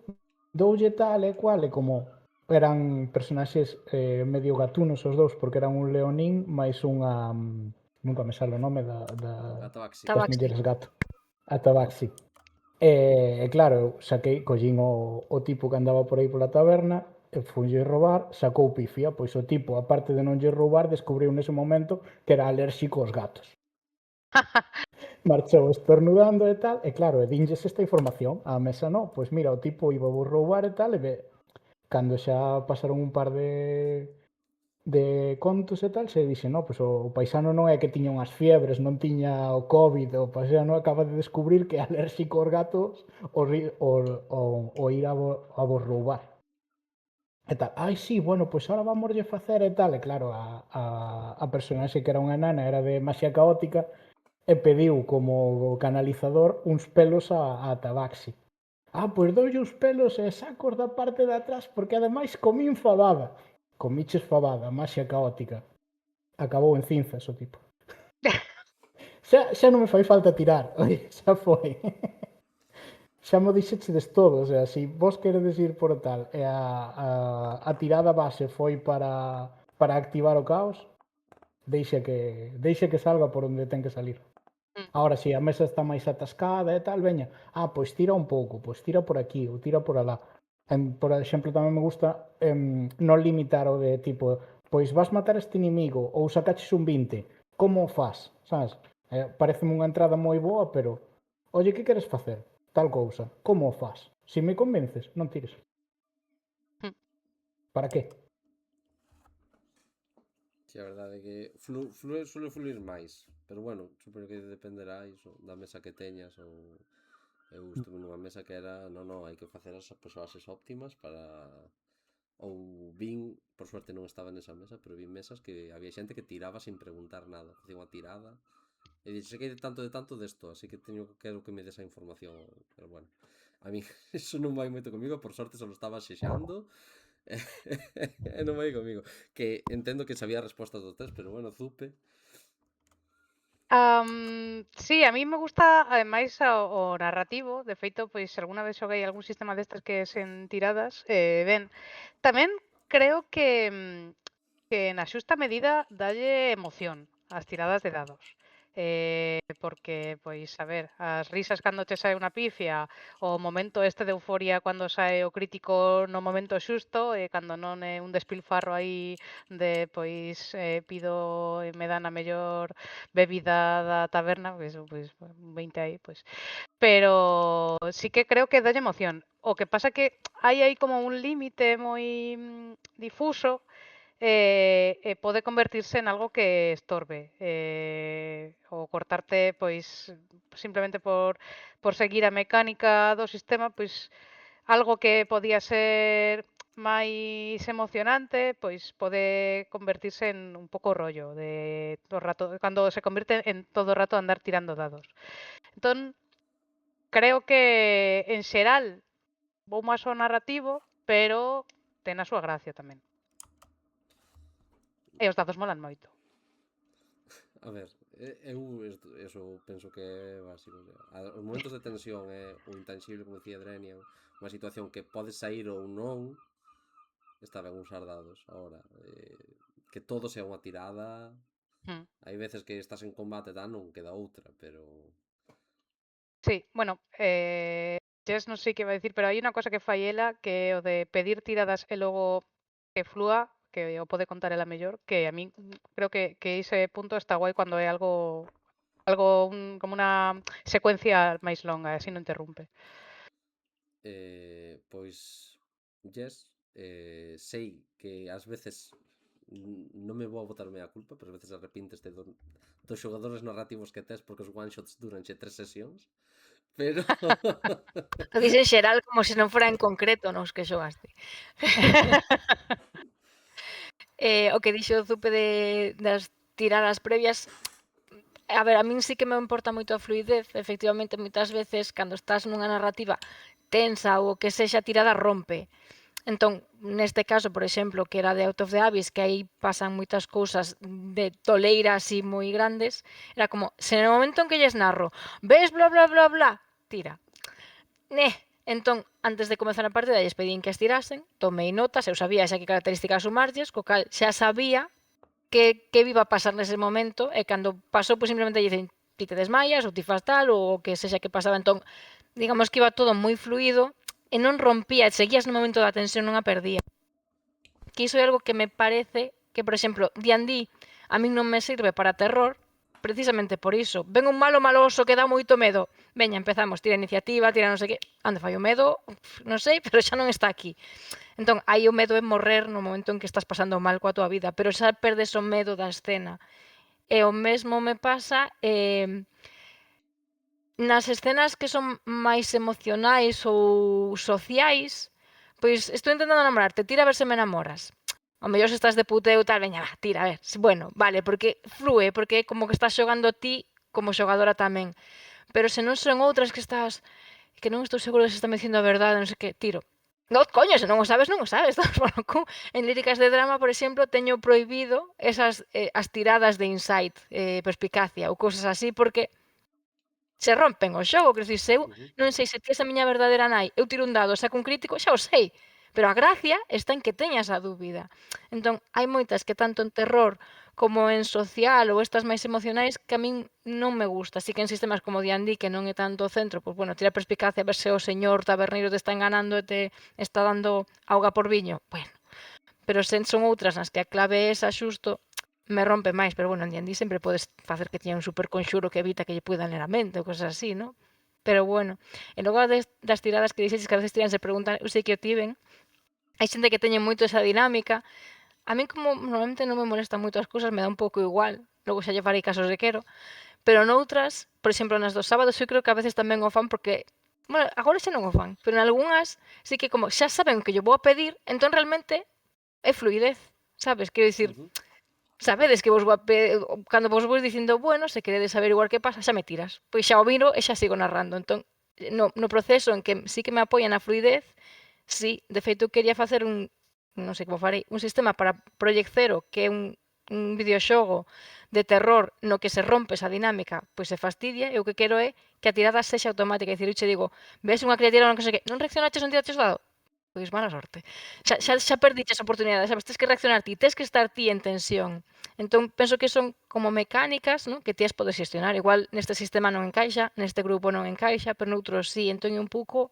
doulle tal e cual, e como eran personaxes medio gatunos os dous, porque eran un leonín máis unha... nunca me sale o nome Atabaxi. das Tabaxi. mulleres gato. A Tabaxi. E claro, eu saquei, collín o tipo que andaba por aí pola taberna, e funlle roubar, sacou pifia, pois o tipo, aparte de non lle roubar, descubriu nese momento que era alérxico aos gatos. Marchou estornudando e tal, e claro, e dinlles esta información, a mesa non, pois mira, o tipo iba a roubar e tal, e cando xa pasaron un par de contos e tal, se dixe, no, pois o paisano non é que tiña unhas fiebres, non tiña o COVID, o paisano acaba de descubrir que é alérxico aos gatos o ir a vos roubar. E tal, ai, sí, bueno, pois ahora vamoslle facer e tal, e claro, a personaxe que era unha nana era de maxia caótica, e pediu como canalizador uns pelos a Tabaxi. Ah, pois doulle uns pelos e sacos da parte de atrás porque ademais comín fabada. Comiches fabada, maxia caótica. Acabou en cinzas o tipo. Xa non me fai falta tirar, oi, xa foi. Xa mo dixechedes todo, o sea, se vos queredes ir por tal e a tirada base foi para activar o caos, deixe que salga por onde ten que salir. mm, Ahora, si a mesa está máis atascada e tal, veña, pois tira un pouco, pois tira por aquí ou tira por alá. Por exemplo, tamén me gusta non limitar o de tipo, pois vas matar este inimigo ou sacaches un 20, como o faz, sabes? Pareceme unha entrada moi boa, pero, oye, que queres facer? Tal cousa, como o faz? Se me convences, non tires. mm. Para que? Si, a verdade é que suele fluir máis. Pero bueno, supoño que dependerá iso da mesa que teñas ou... Eu estuve nunha mesa que era, non, hai que facer as persoaxes óptimas para... Ou vin, por suerte non estaba nesa mesa, pero vin mesas que había xente que tiraba sin preguntar nada. Facía unha tirada e dixo que hai de tanto desto, así que quero que me des a información. Pero bueno, a mí eso non vai moito comigo, por sorte só estaba xexando e non vai comigo. Que entendo que sabía a resposta do test, pero bueno, zupe. Sí, a mí me gusta ademais o narrativo. De feito, pois algunha vez xoguei algún sistema destes que sen tiradas, ben. Tamén creo que na xusta medida dalle emoción ás tiradas de dados. Porque, pois, a ver, as risas cando che sae unha pifia, o momento este de euforia cando sae o crítico no momento xusto, e cando non é un despilfarro aí de, pois, pido e me dan a mellor bebida da taberna, pois 20 aí, pois. Pero sí que creo que dalle emoción. O que pasa que hai aí como un límite moi difuso, pode convertirse en algo que estorbe, ou cortarte, pois, simplemente por seguir a mecánica do sistema, pois algo que podía ser máis emocionante, pois pode convertirse en un pouco rollo de todo o rato, cando se convirte en todo o rato andar tirando dados. Entón, creo que en xeral vou máis ao narrativo, pero ten a súa gracia tamén. E os dados molan moito. A ver, eso penso que é básico. Os momentos de tensión é o intangible, como decía Drenian, unha situación que pode sair ou non, está ben usar dados. Ahora, que todo sea unha tirada, hai veces que estás en combate non queda outra, pero... Sí, bueno, Jess non sei que vai dicir, pero hai unha cosa que fai ela, que é o de pedir tiradas e logo que flúa, que o pode contar ela mellor, que a min creo que ese punto está guai cando é algo como unha secuencia máis longa, e así non interrumpe. Pois, yes, sei que ás veces non me vou a botar a culpa, pero ás veces arrepínteste dos xogadores narrativos que tes porque os one-shots duranche 3 sesións. Pero... Lo dices en xeral como se non fora en concreto nos que xogaste. O que dixo o Zupe das tiradas previas, a ver, a min sí que me importa moito a fluidez. Efectivamente, moitas veces, cando estás nunha narrativa tensa ou que sexa tirada rompe. Entón, neste caso, por exemplo, que era de Out of the Abyss, que aí pasan moitas cousas de toleira así moi grandes, era como, se no momento en que lles narro, ves bla bla bla bla, tira. Entón, antes de comezar a partida, lles pedín que as tirasen, tomei notas, eu sabía xa que características sumarlles, co cal xa sabía que iba a pasar nese momento, e cando pasou, pois simplemente lle dicen, ti te desmayas, ou ti fas tal, ou o que sexa que pasaba. Entón, digamos que iba todo moi fluido, e non rompía, seguías no momento da tensión, non a perdía. Que iso é algo que me parece que, por exemplo, D&D a min non me sirve para terror, precisamente por iso. Ven un malo maloso que dá moito medo. Veña, empezamos, tira iniciativa, tira non sei que. Onde fai o medo? Non sei, pero xa non está aquí. Entón, aí o medo é morrer no momento en que estás pasando mal coa tua vida, pero xa perdes o medo da escena. E o mesmo me pasa nas escenas que son máis emocionais ou sociais, pois estou intentando namorarte, tira a ver se me enamoras. O mellor se estás de puteo tal, veña, va, tira, a ver. Bueno, vale, porque flúe, porque é como que estás xogando ti como xogadora tamén. Pero se non son outras que estás, que non estou seguro de se está me dicindo a verdade, non sei que, tiro. No, coño, se non o sabes, non o sabes. En líricas de drama, por exemplo, teño prohibido esas as tiradas de insight, perspicacia ou cousas así, porque se rompen o xogo, que se eu non sei se ti esa miña verdadeira nai, eu tiro un dado, saco un crítico, xa o sei, pero a gracia está en que teñas a dúbida. Entón, hai moitas que tanto en terror como en social ou estas máis emocionais que a min non me gusta. Así que en sistemas como D&D, que non é tanto o centro, pois bueno, tira perspicacia a ver se o señor taberneiro te está enganando e te está dando auga por viño. Bueno, pero se son outras nas que a clave é esa xusto, me rompe máis, pero bueno, en D&D sempre podes facer que teña un super conxuro que evita que lle puidan ler a mente ou cosas así, ¿no? Pero bueno, e logo das tiradas que dixeches que a veces tiran se preguntan, eu sei que o tiven, hai xente que teñe moito esa dinámica A min como normalmente non me molestan moito as cousas, me dá un pouco igual, logo xa lle farei caso se quero, pero noutras, por exemplo, nas dos sábados, eu creo que a veces tamén o fan porque, bueno, agora xa non o fan, pero en algunhas sí que como xa saben o que lle vou a pedir, entón realmente é fluidez, sabes? Quero dicir, Ujú. sabedes que vos vou a cando vos vou dicindo, bueno, se queredes saber igual que pasa, xa me tiras. Pois xa o miro e xa sigo narrando. Entón, no proceso en que sí que me apoian a fluidez, sí, de feito eu quería facer non sei como farei, un sistema para Project Zero, que é un videoxogo de terror no que se rompe esa dinámica, pois se fastidia, e o que quero é que a tirada sexa automática, é dicir, eu che digo, ves unha criatura non que sei que, non reaccionaches non tiraches o dado? Pois mala sorte. Xa perdiches a oportunidade, sabes? Tes que reaccionar ti, tes que estar ti en tensión. Entón, penso que son como mecánicas, non, que ti as podes xestionar. Igual neste sistema non encaixa, neste grupo non encaixa, pero noutros sí. Entón é un pouco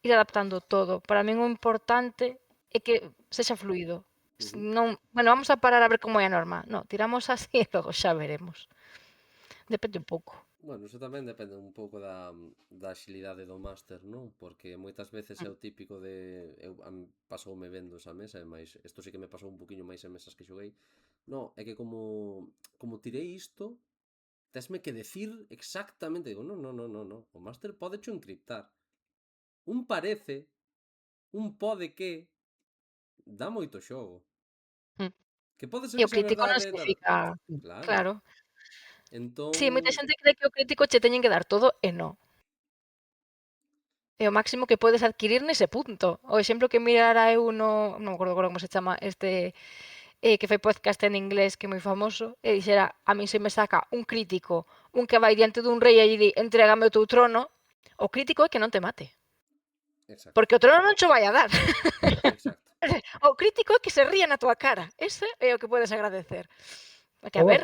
ir adaptando todo. Para min o importante é que sexa fluido. Ujú. Non, bueno, vamos a parar a ver como é a norma. No, tiramos así e logo xa veremos. Depende un pouco. Bueno, iso tamén depende un pouco da axilidade do máster, non? Porque moitas veces é o típico de... pasoume vendo esa mesa, e máis... Isto sí que me pasou un poquinho máis en mesas que xoguei. Non, é que como tirei isto, tesme que decir exactamente... Digo, non, non, non, non, non. O máster pode cho encriptar. Un parece, un pode que... Dá moito xogo. Mm. Que pode ser E que o sea crítico non verdade e tal. significa... Claro. Claro. Entón... Sí, moita xente cree que o crítico che teñen que dar todo e non. É o máximo que podes adquirir nese punto. O exemplo que mirara eu non me acordo agora como se chama que fai podcast en inglés que é moi famoso, e dixera, a min se me saca un crítico, un que vai diante dun rei e lle di, entrégame o teu trono, o crítico é que non te mate. Exacto, Porque o trono non cho vai a dar. exacto. O crítico é que se ría na túa cara. Ese é o que podes agradecer. É que a Eu ver,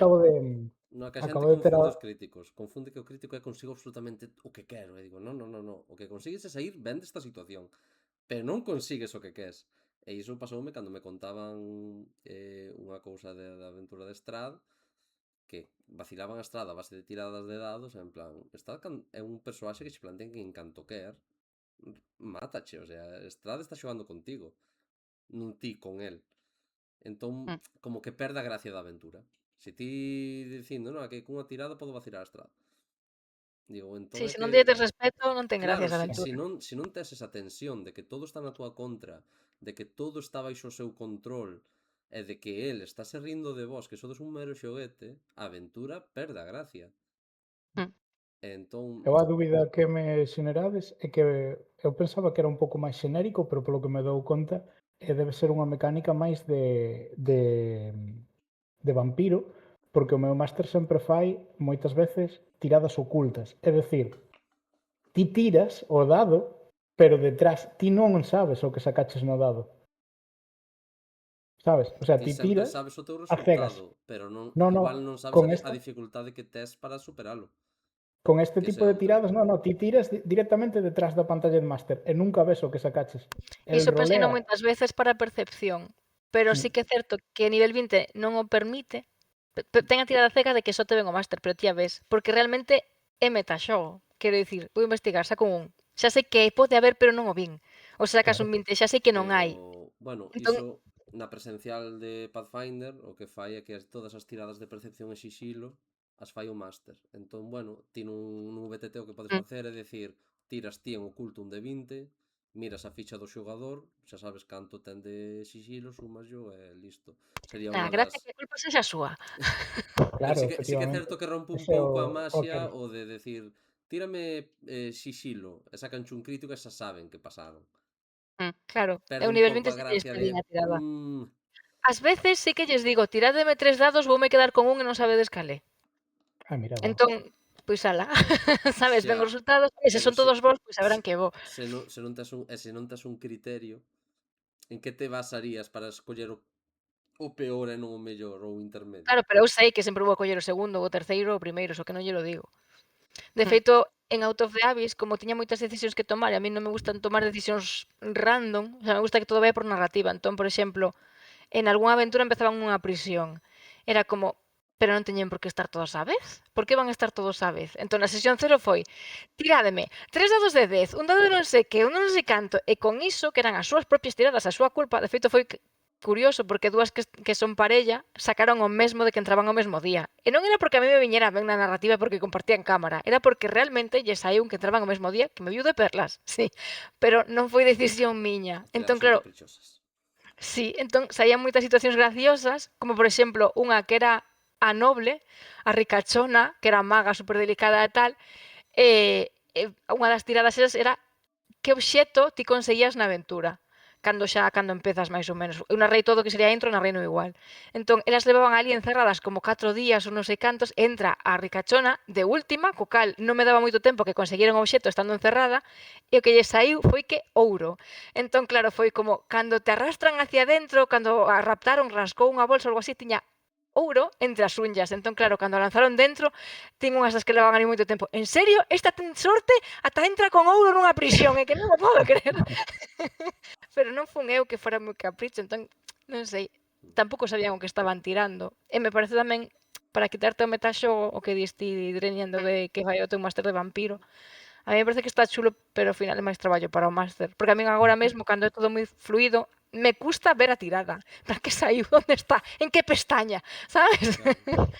No, que a acabo xente de ter confunde os críticos. Confunde que o crítico é consigo absolutamente o que quero. E digo, non, non, non, non. O que consigues é sair ben desta situación. Pero non consigues o que queres. E iso pasoume cando me contaban unha cousa da aventura de Strad, que vacilaban a Strad a base de tiradas de dados, en plan, Strad é un persoaxe que se plantea que en canto quer, mátache, o sea, Strad está xogando contigo, non ti con el. Entón, mm, como que perde a gracia da aventura. Se ti dicindo, non, que cunha tirada podo vacilar a Strad. Digo, entón si, é se que... non lle tes respeto, non ten Claro, gracias a se aventura. non tes esa tensión de que todo está na túa contra, de que todo está baixo o seu control, e de que el está se rindo de vos, que sodes un mero xoguete, a aventura perde a gracia. Mm. E entón, eu a dúbida que me xenerades é que eu pensaba que era un pouco máis xenérico, pero polo que me dou conta debe ser unha mecánica máis de vampiro, porque o meu máster sempre fai moitas veces tiradas ocultas. É dicir, ti tiras o dado, pero detrás ti non sabes o que sacaches no dado. Sabes? O sea, ti ti sempre tiras sabes o teu a cegas. resultado, pero non, No, no, igual non sabes con a esta dificultade que tes para superalo. con este Que ese tipo é de outro. tiradas, no, ti tiras directamente detrás da pantalla de máster e nunca ves o que sacaches. El Iso penseino rolea. moitas veces para percepción, pero sí que é certo que nivel 20 non o permite. Ten a tirada cega de que só te ven o máster, pero ti a ves, porque realmente é metaxogo. Quero dicir, vou investigar, saco un. Xa sei que pode haber, pero non o vin. Ou se sacas Claro. un 20, xa sei que non hai. Pero, bueno, Entón, iso na presencial de Pathfinder o que fai é que todas as tiradas de percepción e xixilo as fai o máster. Entón, bueno, ti nun VTT o que podes mm, facer é decir, tiras ti en oculto un de 20, miras a ficha do xogador, xa sabes canto ten de xixilo, sumaslo e listo. Sería a unha gracia é das... que a culpa sexa súa. Pero Claro, sí que é efectivamente. certo que rompe un Ese é pouco a o maxia quere. o de decir, tírame xixilo, e sacanche un crítico e xa saben que pasaron. Claro, é Perde o un nivel pouco 20 a sí que lles gracia de... pedín a tirada. Ás veces sí que lles digo, tirádeme 3 dados, voume quedar con un e non sabedes cal é. Ah, mira, ben. Entón, pois ala, sabes, ven Xa, os resultados, e se pero son todos vos, pois saberán que é bo. se non tes un criterio, en que te basarías para escoller o peor e non o mellor ou o intermedio? Claro, pero eu sei que sempre vou a coller o segundo, o terceiro ou o primeiro, só que non lle lo digo. De feito, en Out of the Abyss, como tiña moitas decisións que tomar e a mí non me gustan tomar decisións random, o sea, me gusta que todo vaya por narrativa. Entón, por exemplo, en algunha aventura empezaban nunha prisión. Era como, pero non teñen por que estar todos á vez? Por que van a estar todos á vez? Entón, a sesión 0 foi, tirádeme 3 dados de 10, un dado de non sei que, un non sei canto, e con iso, que eran as súas propias tiradas, a súa culpa, de feito foi que curioso porque dúas que son parella sacaron o mesmo de que entraban o mesmo día. E non era porque a mí me viñera ben na narrativa porque compartían cámara, era porque realmente lle saiu un que entraban o mesmo día que me viu de perlas, sí, pero non foi decisión miña. Elas Entón, son claro, caprichosas. sí, entón saían moitas situacións graciosas, como por exemplo unha que era a noble, a ricachona, que era maga super delicada e tal, unha das tiradas esas era que obxecto ti conseguías na aventura cando empezas máis ou menos. Eu narrei todo o que sería a intro, narrei no igual. Entón, elas levaban ali encerradas como 4 días ou non sei cantos, entra a ricachona de última, co cal non me daba moito tempo que conseguiran o obxecto estando encerrada, e o que lle saiu foi que ouro. Entón, claro, foi como cando te arrastran hacia dentro, cando a raptaron, rascou unha bolsa ou algo así, tiña ouro entre as unllas. Entón, claro, cando a lanzaron dentro, tin unhas das que levaban ali moito tempo. En serio? Esta ten sorte? Ata entra con ouro nunha prisión, é que non o podo creer. Pero non fun eu que fora moi capricho, entón, non sei, tampouco sabían o que estaban tirando. E me parece tamén, para quitarte o metaxogo, o que diste dreñendo de que vai o teu máster de vampiro, a mí me parece que está chulo, pero ao final é máis traballo para o máster. Porque a min agora mesmo, cando é todo moi fluido, me custa ver a tirada. Para que saiu? Onde está? En que pestaña? Sabes? Claro.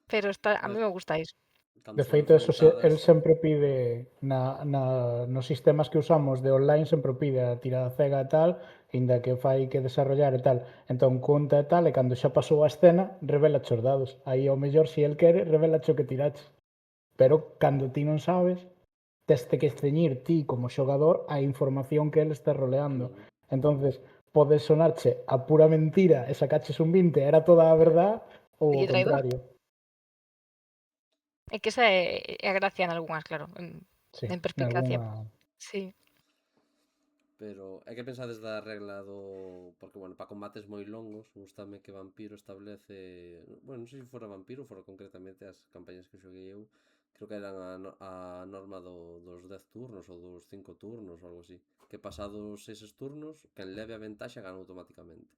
Pero está, a A mí ver, me gustáis. cando De son feito, eso el enfrentadas, sempre pide nos sistemas que usamos de online sempre pide a tirada cega e tal, inda que fai que desarrollar e tal. Entón conta e tal, e cando xa pasou a escena, revela os dados. Aí ao mellor, se el quere, revela o que tiraches. Pero cando ti non sabes, teste que ceñir ti como xogador a información que el está roleando. Entonces, pode sonarche a pura mentira e sacaches un 20 era toda a verdad ou E o traidor. contrario. É que esa é a gracia en algunhas, claro, Sí, en perspicacia. nalgúna... Sí. pero é que pensades da regla do... Porque, bueno, para combates moi longos, gustame que Vampiro establece... Bueno, non sei se fora Vampiro, fora concretamente as campañas que xoguei eu, creo que eran a norma dos 10 turnos ou dos 5 turnos ou algo así. Que pasados eses turnos, quen leve a ventaxa gana automáticamente.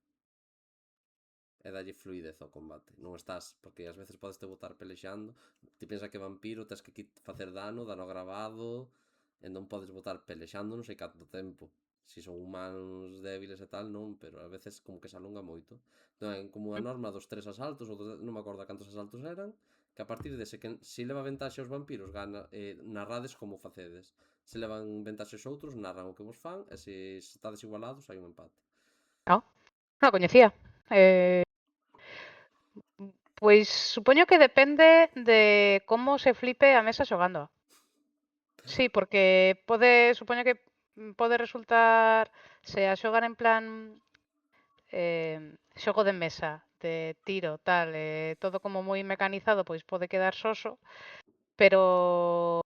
E dalle fluidez ao combate. Non estás, porque ás veces podes te botar pelexando. Ti pensa que vampiro tes que facer dano agravado, e non podes botar pelexando non sei canto tempo. Si son humanos débiles e tal, non, pero a veces como que se alonga moito. Non é como a norma dos 3 asaltos, ou non me acordo cantos asaltos eran, que a partir dese que si leva ventaxe os vampiros, gana, narrades como facedes. Se levan ventaxe os outros, narran o que vos fan, e se estades igualados, hai un empate. Non, non a coñecía. Pois supoño que depende de como se flipe a mesa xogando. Sí, porque supoño que pode resultar, se a xogan en plan xogo de mesa, de tiro, tal, todo como moi mecanizado, pois pode quedar soso, pero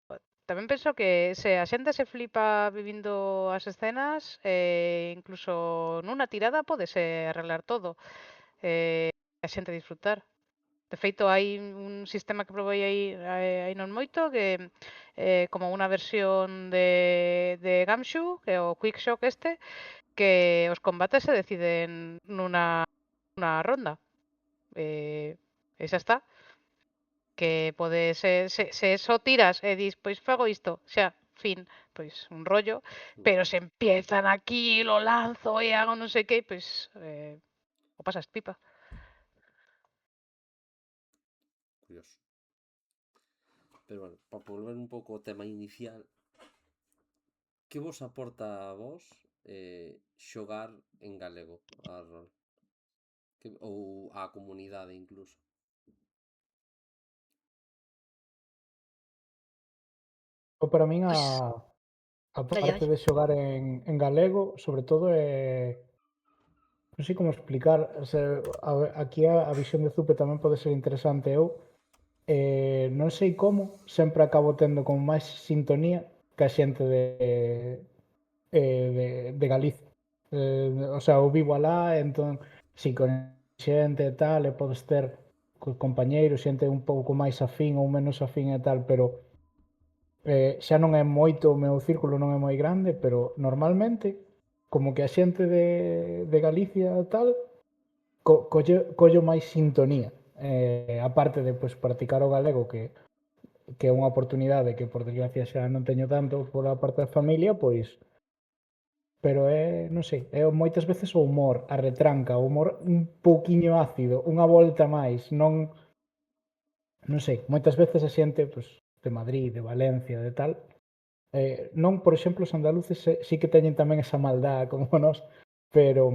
tamén penso que se a xente se flipa vivindo as escenas, incluso nunha tirada pódese arreglar todo, a xente disfrutar. De feito, hai un sistema que probei aí non moito, que como unha versión de Gamshoe, que é o Quickshock este, que os combates se deciden nunha ronda. E xa está. Que pode se só tiras e dis, pois fago isto, xa, fin, pois un rollo, pero se empiezan aquí, lo lanzo e hago non sei que, pois o pasas pipa. Curioso. Pero bueno, para volver un pouco ao tema inicial, que vos aporta a vos xogar en galego a rol? Ou á comunidade incluso? O para min Pois, a dalle, parte dalle. de xogar en galego, sobre todo, non sei como explicar, aquí a visión de Zupe tamén pode ser interesante. Eu non sei como, sempre acabo tendo con máis sintonía que a xente de Galicia. O sea, eu vivo alá, entón, si con xente e tal, e podes ter compañeiros, xente un pouco máis afín ou menos afín e tal, pero xa non é moito, o meu círculo non é moi grande, pero normalmente, como que a xente de Galicia e tal, collo máis sintonía. Aparte de pues, practicar o galego, que é unha oportunidade que por desgracia xa non teño tanto pola parte da familia, pois pero non sei, moitas veces o humor, a retranca, o humor un pouquiño ácido, unha volta máis, non sei, moitas veces a xente, pois, de Madrid, de Valencia, de tal, non, por exemplo, os andaluces sí que teñen tamén esa maldad como nós, pero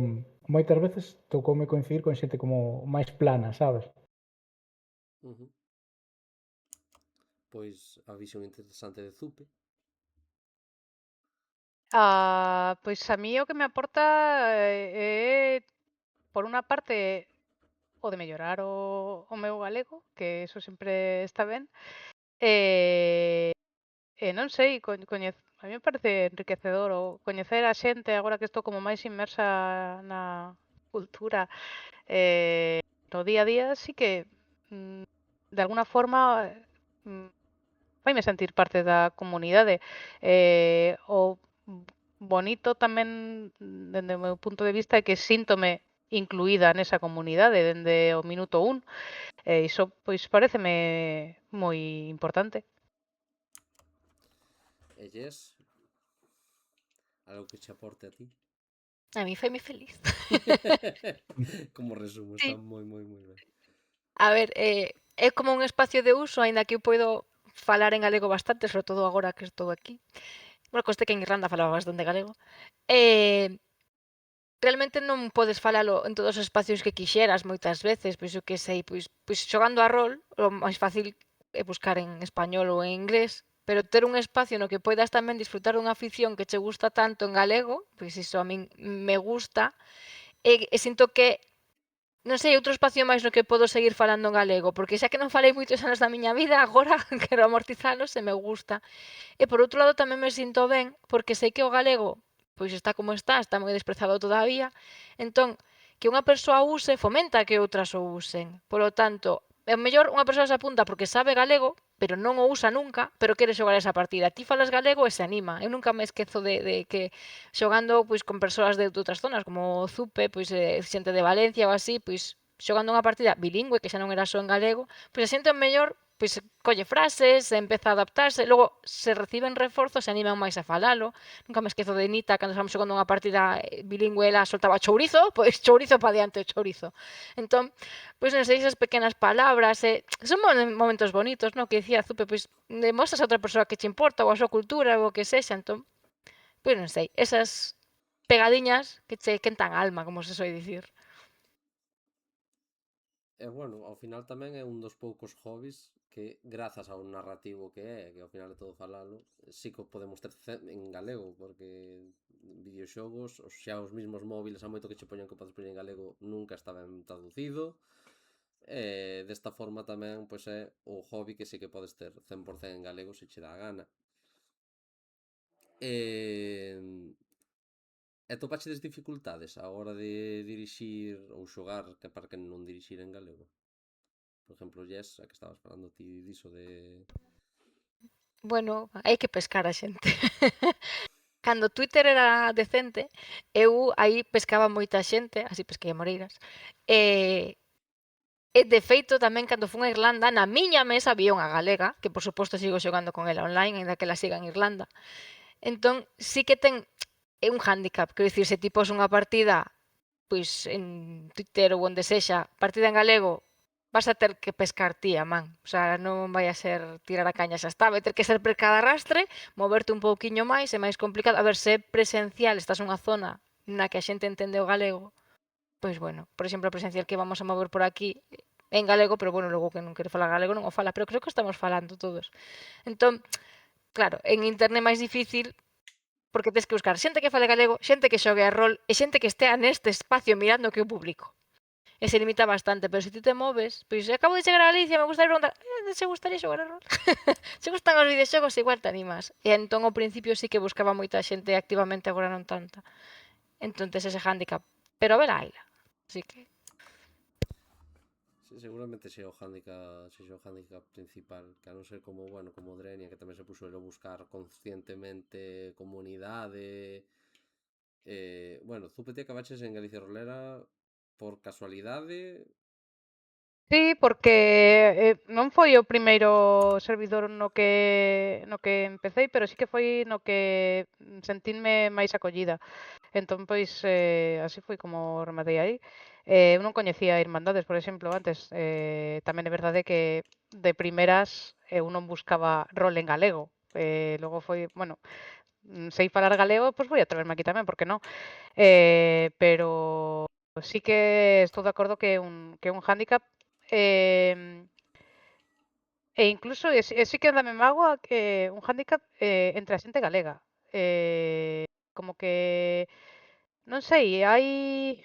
moitas veces tocoume coincidir con xente como máis plana, sabes? Ujú. Pois a visión interesante de Zupe. Pois a mí o que me aporta por unha parte, o de mellorar o meu galego, que eso sempre está ben. Non sei, a mí me parece enriquecedor o coñecer a xente agora que estou como máis inmersa na cultura no día a día, sí que de alguna forma mm, faime sentir parte da comunidade. O bonito tamén, dende o meu punto de vista, é que síntome incluída nesa comunidade dende o minuto un. Iso, pois, paréceme moi importante. E Jess, algo que che aporte a ti. A mí foi moi feliz. Como resumo, está Sí. moi ben. A ver, é como un espacio de uso, aínda que eu podo falar en galego bastante, sobre todo agora que estou aquí. Bueno, conste que en Irlanda falaba bastante galego. Eh, Realmente non podes falalo en todos os espacios que quixeras moitas veces, pois eu que sei, pois xogando a rol, o máis fácil é buscar en español ou en inglés, pero ter un espacio no que poidas tamén disfrutar dunha afición que che gusta tanto en galego, pois iso a min me gusta, e sinto que non sei, outro espacio máis no que podo seguir falando en galego, porque xa que non falei moitos anos da miña vida, agora quero amortizalos e me gusta. E por outro lado tamén me sinto ben, porque sei que o galego pois está como está moi desprezado todavía, entón, que unha persoa use fomenta que outras o usen. Polo tanto, é mellor unha persoa se apunta porque sabe galego, pero non o usa nunca, pero quere xogar esa partida. Ti falas galego e se anima. Eu nunca me esquezo de que xogando pois con persoas de outras zonas, como o Zupe, pois xente de Valencia ou así, pois xogando unha partida bilingüe, que xa non era só en galego, pois a xente mellor pois colle frases, empeza a adaptarse, logo se reciben reforzos se animan máis a falalo. Nunca me esquezo de Nita cando estamos xogando unha partida bilingüe, ela soltaba chourizo, pois chourizo pa diante o chourizo. Entón, pois non sei, esas pequenas palabras, son momentos bonitos, no? Que dicía Zupe, pois demostras a outra persoa que che importa ou a súa cultura ou o que sexa, entón, pois non sei, esas pegadiñas que che quentan a alma, como se soe dicir. E bueno, ao final tamén é un dos poucos hobbies que, grazas ao narrativo que ao final é todo falalo, sí que o podemos ter en galego, porque videoxogos, xa os mesmos móviles, a moito que che poñan que podes poñer en galego, nunca está ben traducido. Desta forma tamén, pois é o hobby que sí que podes ter 100% en galego se che dá a gana. E, e topachedes dificultades á hora de dirixir ou xogar que para que non dirixir en galego? Por exemplo, Jess, a que estabas falando ti diso de... Bueno, hai que pescar a xente. Cando Twitter era decente, eu aí pescaba moita xente, así pesquei a moreiras, e de feito tamén cando fun a Irlanda, na miña mesa había unha galega, que por suposto sigo xogando con ela online, aínda que ela siga en Irlanda. Entón, sí que ten un hándicap, quero dicir, se ti pos unha partida pois en Twitter ou onde sexa, partida en galego, vas a ter que pescar ti a man. O sea, non vai a ser tirar a caña xa está, vai ter que ser per cada arrastre, moverte un pouquiño máis, é máis complicado. A ver, se é presencial, estás nunha zona na que a xente entende o galego, pois bueno, por exemplo, o presencial que vamos a mover por aquí en galego, pero bueno, logo que non quere falar galego non o fala, pero creo que estamos falando todos. Entón, claro, en internet é máis difícil porque tes que buscar xente que fale galego, xente que xogue a rol e xente que estea neste espacio mirando que eu publico. E se limita bastante, pero se ti te moves, pois acabo de chegar a Galicia, me gustaría preguntar, se gustaría xogar a rol? Se gustan os videoxogos, igual te animas. E entón ao principio sí que buscaba moita xente activamente, agora non tanta. Entón tes ese hándicap. Pero a ver aila. Así que, Sí, seguramente sea o handicap principal, que a non ser como, bueno, como Drenia, que tamén se puxo a buscar conscientemente comunidade. Bueno, Zúpete acabaches en Galicia Rolera por casualidade Sí, porque non foi o primeiro servidor no que empecé, pero sí que foi no que sentinme máis acollida. Entón, pois, así foi como rematei aí. Eu non coñecía Irmandades, por exemplo, antes. Tamén é verdade que de primeras eu non buscaba rol en galego. Logo foi, bueno, sei falar galego, pois vou atreverme aquí tamén, porque non? Pero sí que estou de acordo que é un hándicap. E incluso, sí que dame mágoa que un hándicap entre a xente galega. Como que, non sei, hai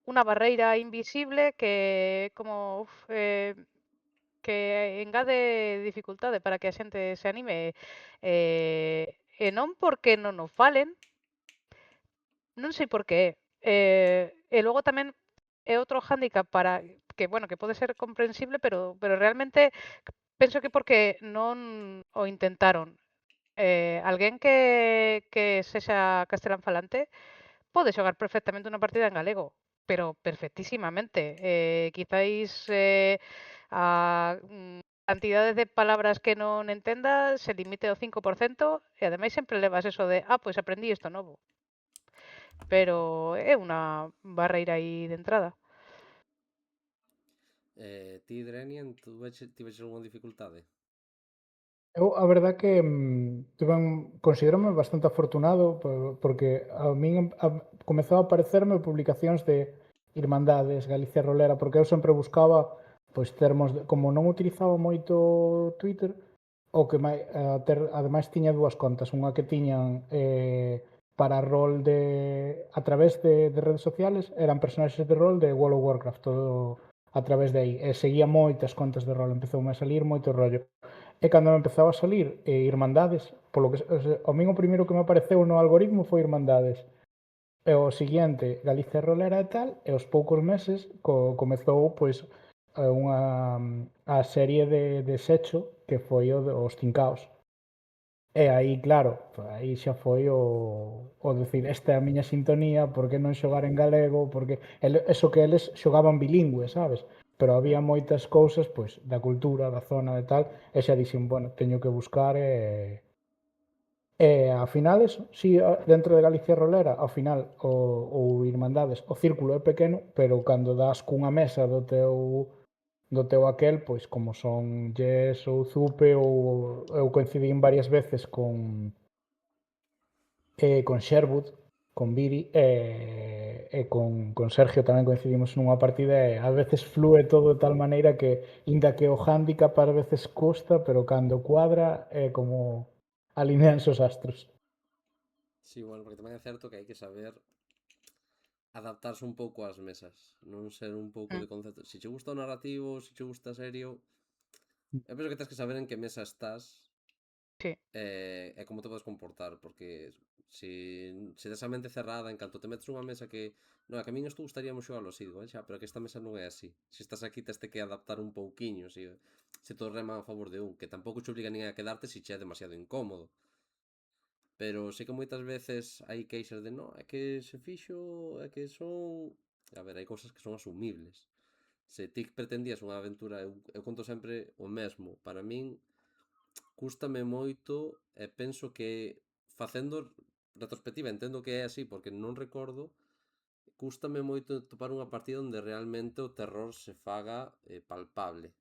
unha barreira invisible que como que engade dificultade para que a xente se anime. E non porque non o falen, non sei por que. E logo tamén é outro hándicap para que, bueno, que pode ser comprensible, pero realmente penso que porque non o intentaron. Alguén que sexa castelán falante pode xogar perfectamente unha partida en galego, pero perfectísimamente. Quizáis a cantidade de palabras que non entenda se limite ao 5% e ademais sempre levas eso de, pois aprendí isto novo. Pero é unha barreira aí de entrada. Ti, Drenian, tiveches algunha dificultade? Eu, a verdad que considerome bastante afortunado porque a min comezou a aparecerme publicacións de Irmandades, Galicia Rolera, porque eu sempre buscaba pois termos, como non utilizaba moito Twitter, o que ademais tiña dúas contas, unha que tiñan para rol a través de redes sociales, eran personaxes de rol de World of Warcraft, todo a través de aí, e seguía moitas contas de rol, empezoume a salir moito rollo. E cando me empezaba a salir Irmandades, polo que o min o primeiro que me apareceu no algoritmo foi Irmandades. E o seguinte, Galicia Rolera e tal, e aos poucos meses comezou pois a serie de Secho, que foi os Cincaos. E aí, claro, aí xa foi o decir, esta é a miña sintonía, por que non xogar en galego, porque eso que eles xogaban bilingüe, sabes? Pero había moitas cousas, pois, da cultura, da zona e tal, e xa dixen, bueno, teño que buscar ao final eso, si dentro de Galicia Rolera, ao final, ou Irmandades, o círculo é pequeno, pero cando das cunha mesa do teu aquel, pois como son Jess ou Zupe, ou eu coincidín varias veces con Sherwood, con Viri e con Sergio tamén coincidimos nunha partida e a veces flúe todo de tal maneira que inda que o hándicap a veces custa, pero cando cuadra é como alineanse os astros. Sí, bueno, porque tamén é certo que hai que saber adaptarse un pouco ás mesas, non ser un pouco de concepto. Se che gusta o narrativo, se che gusta a serio, eu penso que tens que saber en que mesa estás Sí. e como te podes comportar, porque se tes a mente cerrada, en canto te metes unha mesa que non, que a min isto gustaríamos xogalo así, digo, xa, pero que esta mesa non é así. Se estás aquí teste que adaptar un pouquiño, se todos reman a favor de un, que tampouco che obliga ninguén a quedarte se che é demasiado incómodo. Pero sei que moitas veces hai queixas de non, é que se fixo, é que son... A ver, hai cousas que son asumibles. Se ti pretendías unha aventura, eu conto sempre o mesmo. Para min, cústame moito e penso que facendo retrospectiva, entendo que é así porque non recordo, cústame moito topar unha partida onde realmente o terror se faga palpable.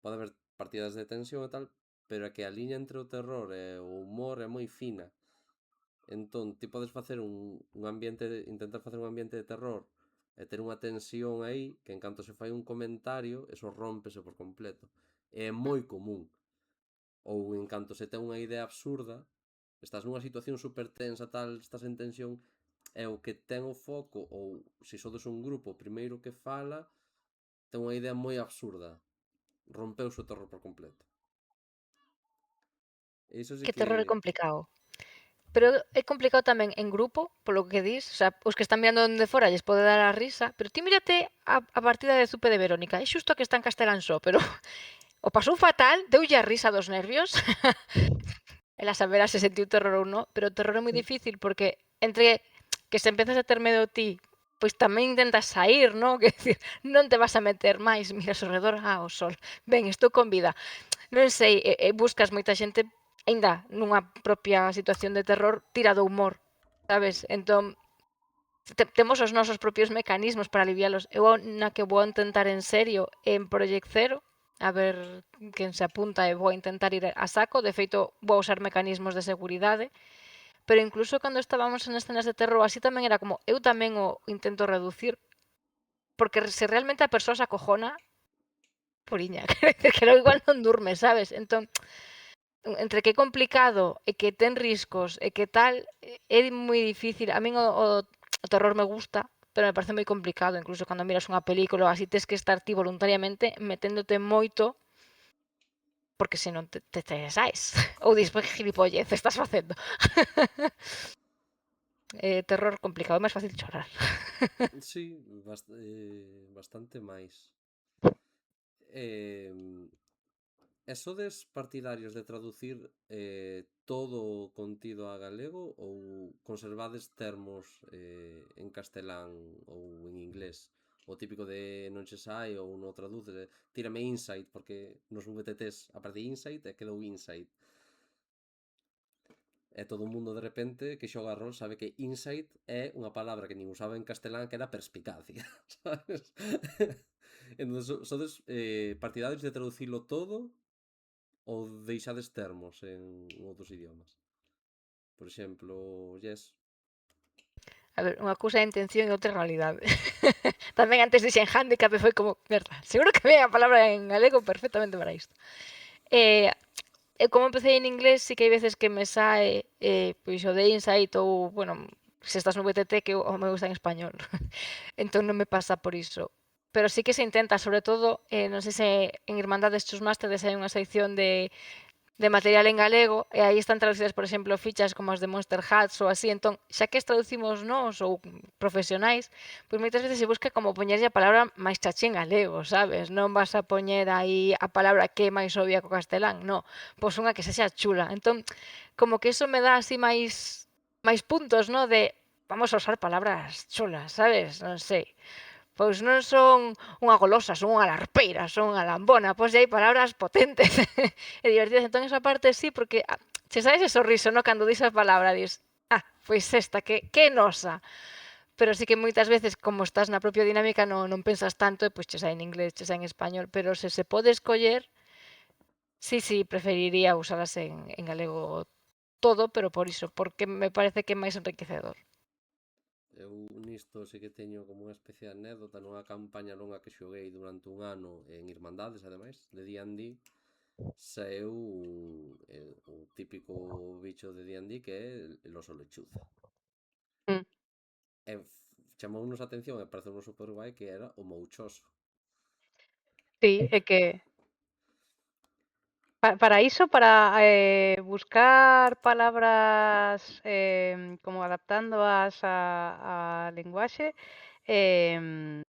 Pode haber partidas de tensión e tal, pero é que a liña entre o terror e o humor é moi fina. Entón, ti podes facer un ambiente, intentar facer un ambiente de terror e ter unha tensión aí que en canto se fai un comentario, eso rómpese por completo. É moi común. Ou en canto se ten unha idea absurda, estás nunha situación super tensa, tal, estás en tensión, e o que ten o foco, ou se sodes un grupo, primeiro que fala, ten unha idea moi absurda. Rompeuse o terror por completo. E iso sí Que que... terror é complicado. Pero é complicado tamén en grupo, polo que dis, o sea, os que están mirando dende fora lles pode dar a risa, pero ti mírate a partida de Zupe de Verónica, é xusto que está en castelán só, pero o pasou fatal, deulle a risa dos nervios. Ela saberá se sentiu terror ou non, pero o terror é moi difícil porque entre que se empezas a ter medo ti pois tamén intentas saír, non? Que decir, non te vas a meter máis, miras ao redor, o sol, ben, estou con vida. Non sei, buscas moita xente, aínda nunha propia situación de terror, tira do humor, sabes? Entón, temos os nosos propios mecanismos para alivialos. Eu na que vou intentar en serio en Project Zero, a ver quen se apunta e vou intentar ir a saco. De feito, vou usar mecanismos de seguridade. Pero incluso cando estábamos en escenas de terror, así tamén era como, eu tamén o intento reducir. Porque se realmente a persoa se acojona, poriña, quero dicir que logo igual non durme, sabes? Entón, entre que é complicado e que ten riscos e que tal, é moi difícil. A min o terror me gusta, pero me parece moi complicado. Incluso cando miras unha película así, tes que estar ti voluntariamente meténdote moito, porque senón te saes. Ou dis, que gilipollez estás facendo. Terror complicado, é máis fácil chorar. Sí, bastante máis. E sodes partidarios de traducir todo o contido a galego ou conservades termos en castelán ou en inglés? O típico de non che sai ou non traduces, tírame insight, porque nos VTTs aparece insight e quedou insight. E todo o mundo de repente que xoga rol sabe que insight é unha palabra que nin usaba en castelán, que era perspicacia, sabes? Entón, sodes partidarios de traducilo todo ou deixades termos en outros idiomas? Por exemplo, yes. A ver, unha cousa é a intención e outra é a realidade. Tamén antes dixen handicap e foi como, merda, seguro que vea a palabra en galego perfectamente para isto. Como empecé en inglés, sí que hai veces que me sae pois o de insight ou, bueno, se estás no VTT que o me gusta en español. Entón non me pasa por iso. Pero sí que se intenta, sobre todo, non sei se en Irmandades Chusmásteres hai unha sección de material en galego e aí están traducidas, por exemplo, fichas como as de Monster Hats ou así. Entón, xa que as traducimos nós ou profesionais, pois moitas veces se busca como poñerlle a palabra máis chachi en galego, sabes? Non vas a poñer aí a palabra que é máis obvia co castelán, non. Pois unha que sexa chula. Entón, como que eso me dá así máis puntos, non? De vamos a usar palabras chulas, sabes? Non sei. Pois non son unha golosa, son unha larpeira, son unha lambona. Pois hai palabras potentes e divertidas. Entón, esa parte sí, porque che sabe ese sorriso, no? Cando dis a palabra, dis, pois esta, que nosa. Pero sí que moitas veces, como estás na propia dinámica, non pensas tanto e pois che sae en inglés, che sae en español. Pero se pode escoller, sí, preferiría usalas en galego todo, pero por iso, porque me parece que é máis enriquecedor. Eu nisto sí que teño como unha especie de anécdota nunha campaña longa que xoguei durante un ano en Irmandades, ademais, de D&D. Saeu o típico bicho de D&D que é el oso lechuza. Mm. E chamounos a atención e pareceu super guai que era o mouchoso. Sí, é que para iso, para buscar palabras como adaptándoas a linguaxe,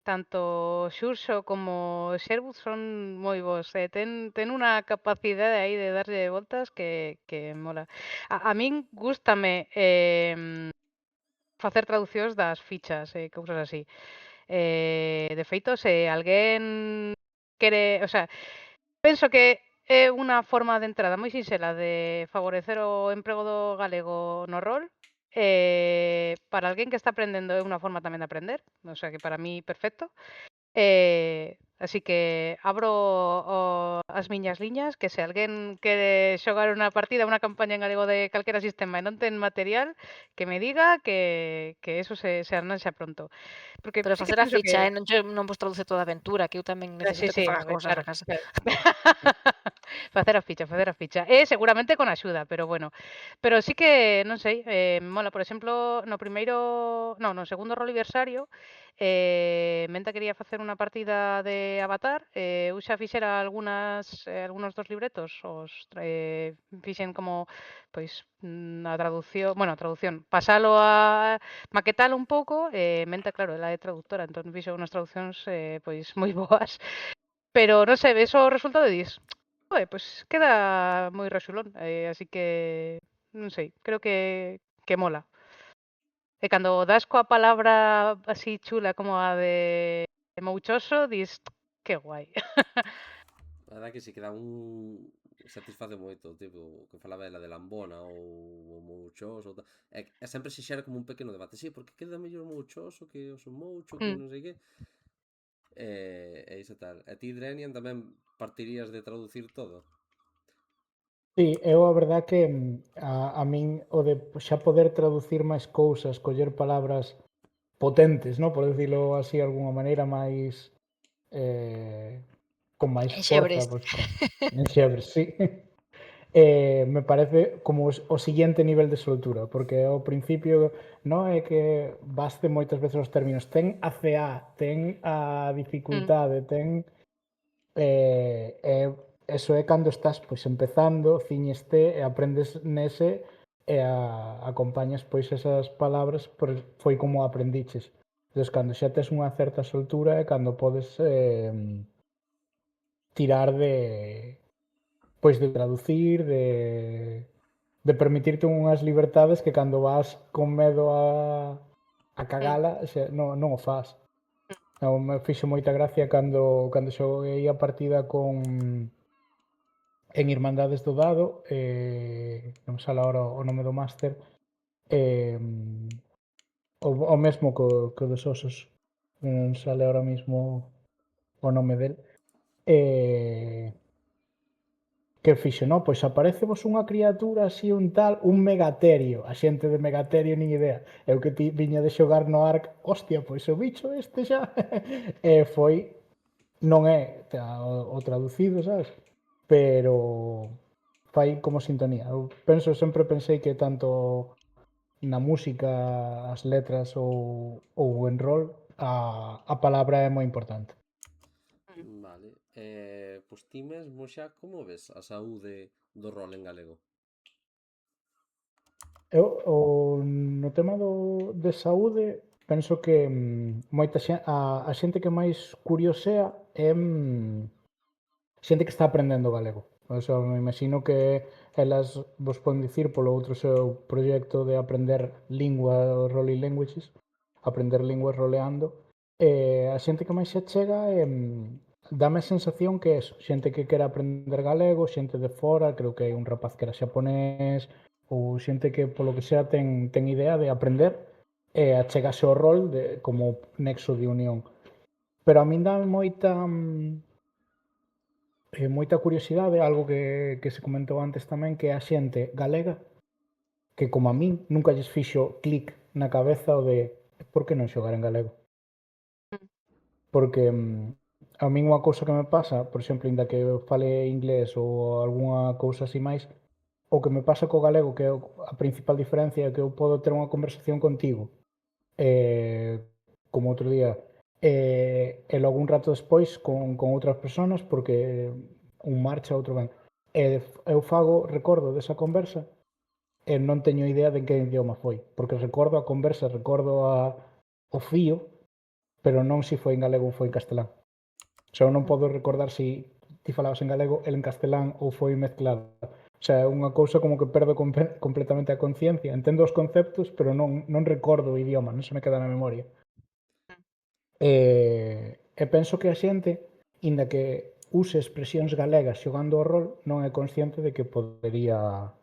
tanto Xurxo como Sherwood son moi bons. Ten unha capacidade aí de darlle voltas que mola. A min gústame facer traducións das fichas e cousas así. De feito, se alguén quere, o sea, penso que é unha forma de entrada moi sinxela de favorecer o emprego do galego no rol. Para alguén que está aprendendo é unha forma tamén de aprender, o sea que para mí perfecto. Así que abro as miñas liñas, que se alguén quere xogar unha partida, unha campaña en galego de calquera sistema e non ten material, que me diga que eso se arranxa pronto. Porque Pero sí que facer a penso ficha, que non vos traduce toda a aventura, que eu tamén sí, necesito que sí, a faga ver, cousas claro, a casa. claro. Facer a ficha, facer a ficha. E seguramente con axuda, pero bueno. Pero sí que, non sei, mola, por exemplo, no segundo roliversario, Menta quería facer unha partida de Avatar, eu xa fixera algunos dos libretos, fixen como, pois, a traducción, pasalo a maquetalo un pouco, Menta, claro, ela é traductora, entón fixo unhas traduccións, pois, moi boas. Pero non sei, ves o resultado e dis, pois queda moi rexulón, así que non sei, creo que mola. E cando das coa palabra así chula como a de mouchoso, dis, que guai. A verdade que si que dá un satisface moito, tipo, que falaba ela de lambona ou mouchoso ou tal. E sempre se xera como un pequeno debate, sí, porque queda mellor mouchoso que o moucho, que Mm. non sei que. E iso tal. E ti, Drenian, tamén partirías de traducir todo? Sí, eu a verdad que a min o de xa poder traducir máis cousas, coller palabras potentes, ¿no? Por decirlo así de alguna maneira, máis con máis forza, Enxebres. pois para enxebres, sí. Me parece como o siguiente nivel de soltura, porque ao principio non é que baste moitas veces os términos, ten a CA, ten a Mm. dificultade, ten eso é cando estás pois empezando, ciñeste e aprendes nese e acompañas pois esas palabras foi como aprendiches. Entón, cando xa tes unha certa soltura é cando podes tirar pois de traducir, de permitirte unhas libertades que cando vas con medo a Mm. cagala non o fas. Non, me fixo moita gracia cando xoguei a partida en Irmandades do Dado, non me sale agora o nome do máster, eh, o mesmo co dos osos, non sale ahora mismo o nome del, eh, que fixo, non? Pois aparecevos unha criatura así un tal, un megaterio. A xente de megaterio nin idea. Eu que viña de xogar no Ark, hostia, pois o bicho este xa. E foi, non é o traducido, sabes? Pero fai como sintonía. Eu sempre pensei que tanto na música, as letras ou en rol, a palabra é moi importante. Vale. Pois ti mesmo xa, como ves a saúde do rol en galego? Eu, no tema de saúde, penso que moita a xente que máis curiosea é xente que está aprendendo galego. O sea, me imagino que elas vos poden dicir polo outro seu proxecto de aprender lingua, Rolling Languages, aprender linguas roleando. A xente que máis se chega é dame a sensación que é eso, xente que quere aprender galego, xente de fora, creo que hai un rapaz que era xaponés, ou xente que polo que sea ten idea de aprender e achegase ao rol como nexo de unión. Pero a min dá moita curiosidade, algo que se comentou antes tamén, que é a xente galega que, como a min, nunca lles fixo clic na cabeza o de por que non xogar en galego. Porque a min unha cousa que me pasa, por exemplo, inda que eu fale inglés ou algunha cousa así máis, o que me pasa co galego, que é a principal diferencia, é que eu podo ter unha conversación contigo, eh, como outro día, e logo un rato despois con outras persoas, porque un marcha, outro ben. E eu recordo desa conversa e non teño idea de en que idioma foi, porque recordo a conversa, recordo o fío, pero non se foi en galego ou foi en castelán. Xa non podo recordar se ti falabas en galego, el en castelán ou foi mezclado. O sea, é unha cousa como que perdo completamente a conciencia. Entendo os conceptos, pero non recordo o idioma, non se me queda na memoria. E penso que a xente, inda que use expresións galegas xogando ao rol, non é consciente de que podería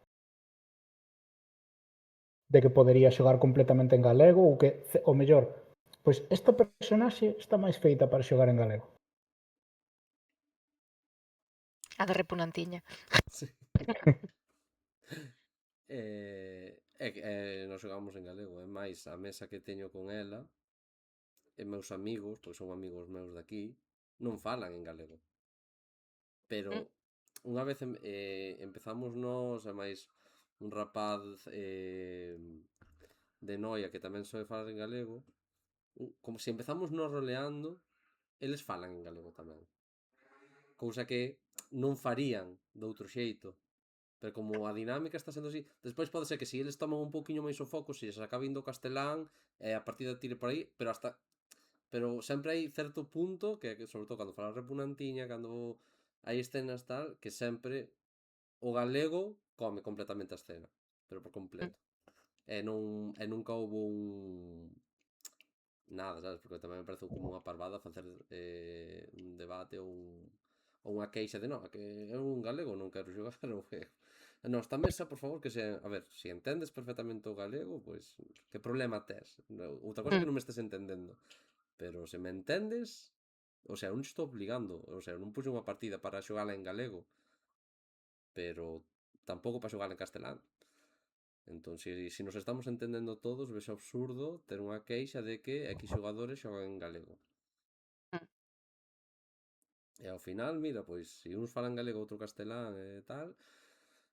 xogar completamente en galego ou que, o mellor, pois esta personaxe está máis feita para xogar en galego. A de repunantiña. Sí. Nos xogamos en galego, é máis a mesa que teño con ela e meus amigos, pois son amigos meus daqui, non falan en galego. Pero unha vez empezamos nós, e máis un rapaz de Noia que tamén soe falar en galego, como se empezamos nós roleando, eles falan en galego tamén. Cousa que non farían de outro xeito. Pero como a dinámica está sendo así, despois pode ser que se eles toman un pouquiño máis o foco, se se acaba indo o castelán, a partida tire por aí, pero sempre hai certo punto que sobre todo cando falas repunantiña, cando hai escenas tal, que sempre o galego come completamente a escena, pero por completo. nunca houve nada, sabes? Porque tamén me parece como unha parvada facer un debate ou unha queixa de non, que eu un galego non quero xogar o juego. Esta mesa, por favor, que se... A ver, se entendes perfectamente o galego, pois, que problema tes? Outra cosa é que non me estés entendendo. Pero se me entendes, o sea, non te estou obligando, o sea, non puxo unha partida para xogala en galego, pero tampouco para xogala en castelán. Entón, se nos estamos entendendo todos, ves absurdo ter unha queixa de que X xogadores xogan en galego. E ao final, mira, pois, se uns falan galego e outro castelán e tal,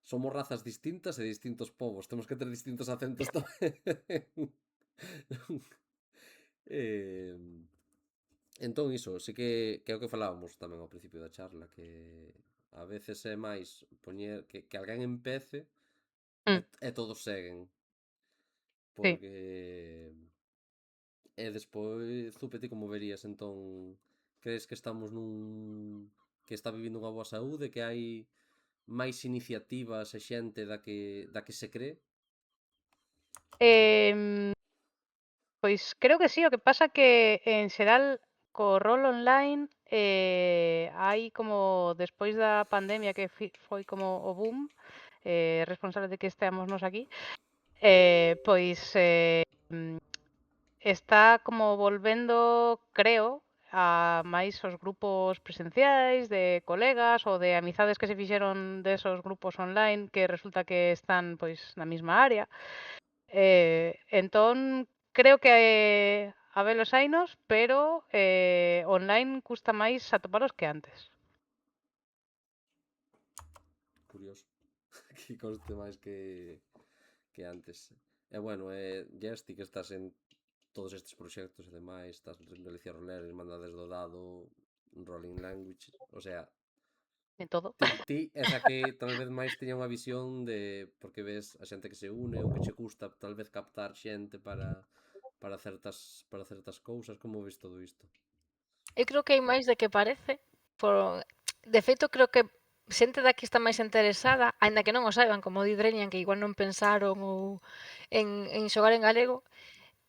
somos razas distintas e distintos povos, temos que ter distintos acentos tamén. eh, entón, iso, sí que é o que falábamos tamén ao principio da charla, que a veces é máis poñer que alguén empece e todos seguen. Sí. Porque e despois, Zupe, ti como verías entón, crees que estamos que está vivindo unha boa saúde, que hai máis iniciativas e xente da que se cree? Pois creo que sí, o que pasa que en xeral co rol online hai como despois da pandemia que foi como o boom responsable de que esteamos nos aquí, pois está como volvendo, creo, a máis os grupos presenciais de colegas ou de amizades que se fixeron desos grupos online que resulta que están pois na mesma área. Entón, creo que habelos hainos, pero online custa máis atopalos que antes. Curioso. Que conste máis que antes. E bueno, Jess, ti que estás en todos estes proxectos e demais, estás en Galicia Roler, Irmandades do Dado, Rolling Language, o sea, En todo. ti esa que tal vez máis teña unha visión de porque ves a xente que se une ou que che custa tal vez captar xente para certas cousas, como ves todo isto? Eu creo que hai máis de que parece. Por... De feito, creo que xente daqui está máis interesada, aínda que non o saiban, como di Dreñan, que igual non pensaron ou en xogar en galego,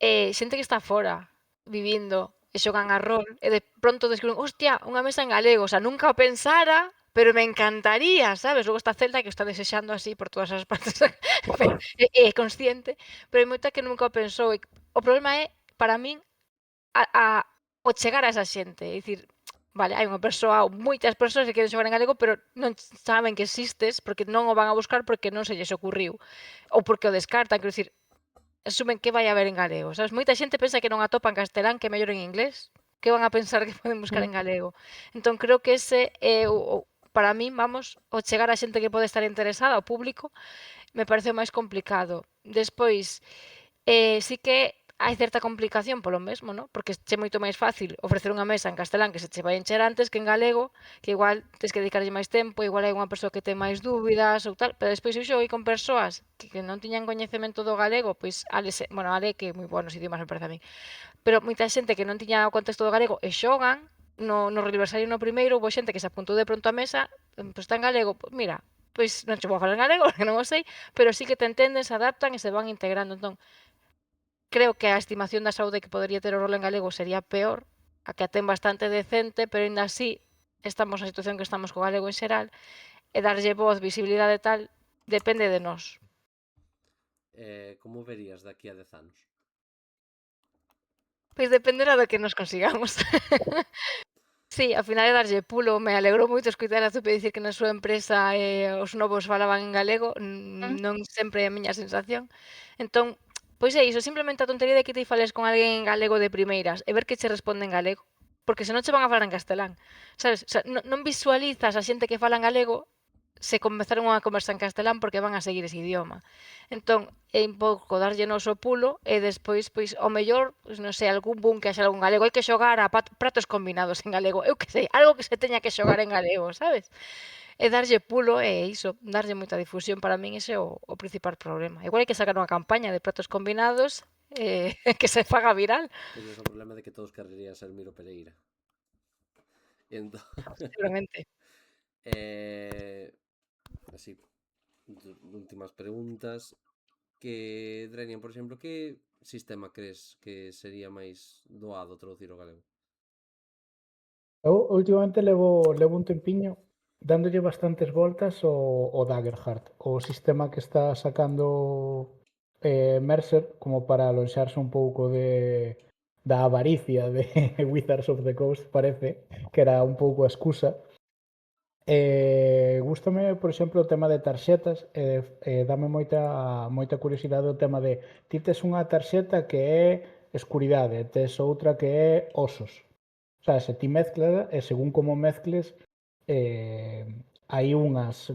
xente que está fora, vivindo, e xogan a rol, e de pronto descubren, hostia, unha mesa en galego, o sea, nunca o pensara, pero me encantaría, sabes? Logo está Celta que está desexando así por todas as partes, é consciente, pero hai moita que nunca o pensou. E o problema é, para min, o chegar a esa xente, é dicir, vale, hai unha persoa ou moitas persoas que queren xogar en galego, pero non saben que existes porque non o van a buscar porque non se lles ocurriu ou porque o descartan, quero dicir, asumen que vai haber en galego, sabes? Moita xente pensa que non atopan castelán, que é mellor en inglés, que van a pensar que poden buscar en galego. Entón creo que ese é para min, vamos, o chegar a xente que pode estar interesada, ao público, me parece o máis complicado. Despois, sí que hai certa complicación polo mesmo, ¿no? Porque che moito máis fácil ofrecer unha mesa en castelán que se che vai encher antes que en galego, que igual tes que dedicarlle máis tempo, igual hai unha persoa que ten máis dúbidas ou tal, pero despois eu xoguei con persoas que non tiñan coñecemento do galego, pois Ale que é moi bueno os idiomas me parece a mí, pero moita xente que non tiña o contexto do galego e xogan no Reuniversario no primeiro, houve xente que se apuntou de pronto á mesa, pois está en galego, pois mira, pois non che vou falar en galego, porque non o sei, pero sí que te entenden, se adaptan e se van integrando. Entón, creo que a estimación da saúde que podería ter o rol en galego sería peor, a que a ten bastante decente, pero aínda así estamos na situación que estamos co galego en xeral, e darlle voz, visibilidade e tal, depende de nós. Como verías daqui a 10 anos? Pois dependerá do que nos consigamos. Sí, ao final é darlle pulo. Me alegrou moito escoitar a Zupe dicir que na súa empresa os novos falaban en galego, non sempre é a miña sensación. Entón, pois é iso, simplemente a tontería de que ti fales con alguén en galego de primeiras e ver que che responde en galego, porque senón che van a falar en castelán, sabes? O sea, non visualizas a xente que fala en galego se comezaron unha conversa en castelán porque van a seguir ese idioma. Entón, é un pouco darlle noso pulo e despois, pois, ao mellor, pois, non sei, algún boom que haxa algún galego, hai que xogar a pratos combinados en galego, eu que sei, algo que se teña que xogar en galego, sabes? E darlle pulo e iso, darlle moita difusión, para min ese é o principal problema. Igual hai que sacar unha campaña de pratos combinados que se faga viral. Teñes o problema de que todos querrían ser Miro Pereira. Entón, Seguramente. así, últimas preguntas. Que, Drenian, por exemplo, que sistema crees que sería máis doado traducir ao galego? Eu últimamente levo un tempiño dándolle bastantes voltas ao Daggerheart, o sistema que está sacando Mercer como para alonxarse un pouco da avaricia de Wizards of the Coast, parece, que era un pouco a excusa. Gústame, por exemplo, o tema de tarxetas, dame moita curiosidade o tema de ti tes unha tarxeta que é escuridade, tes outra que é osos. O sea, se ti mezclas, e según como mezcles, eh, hai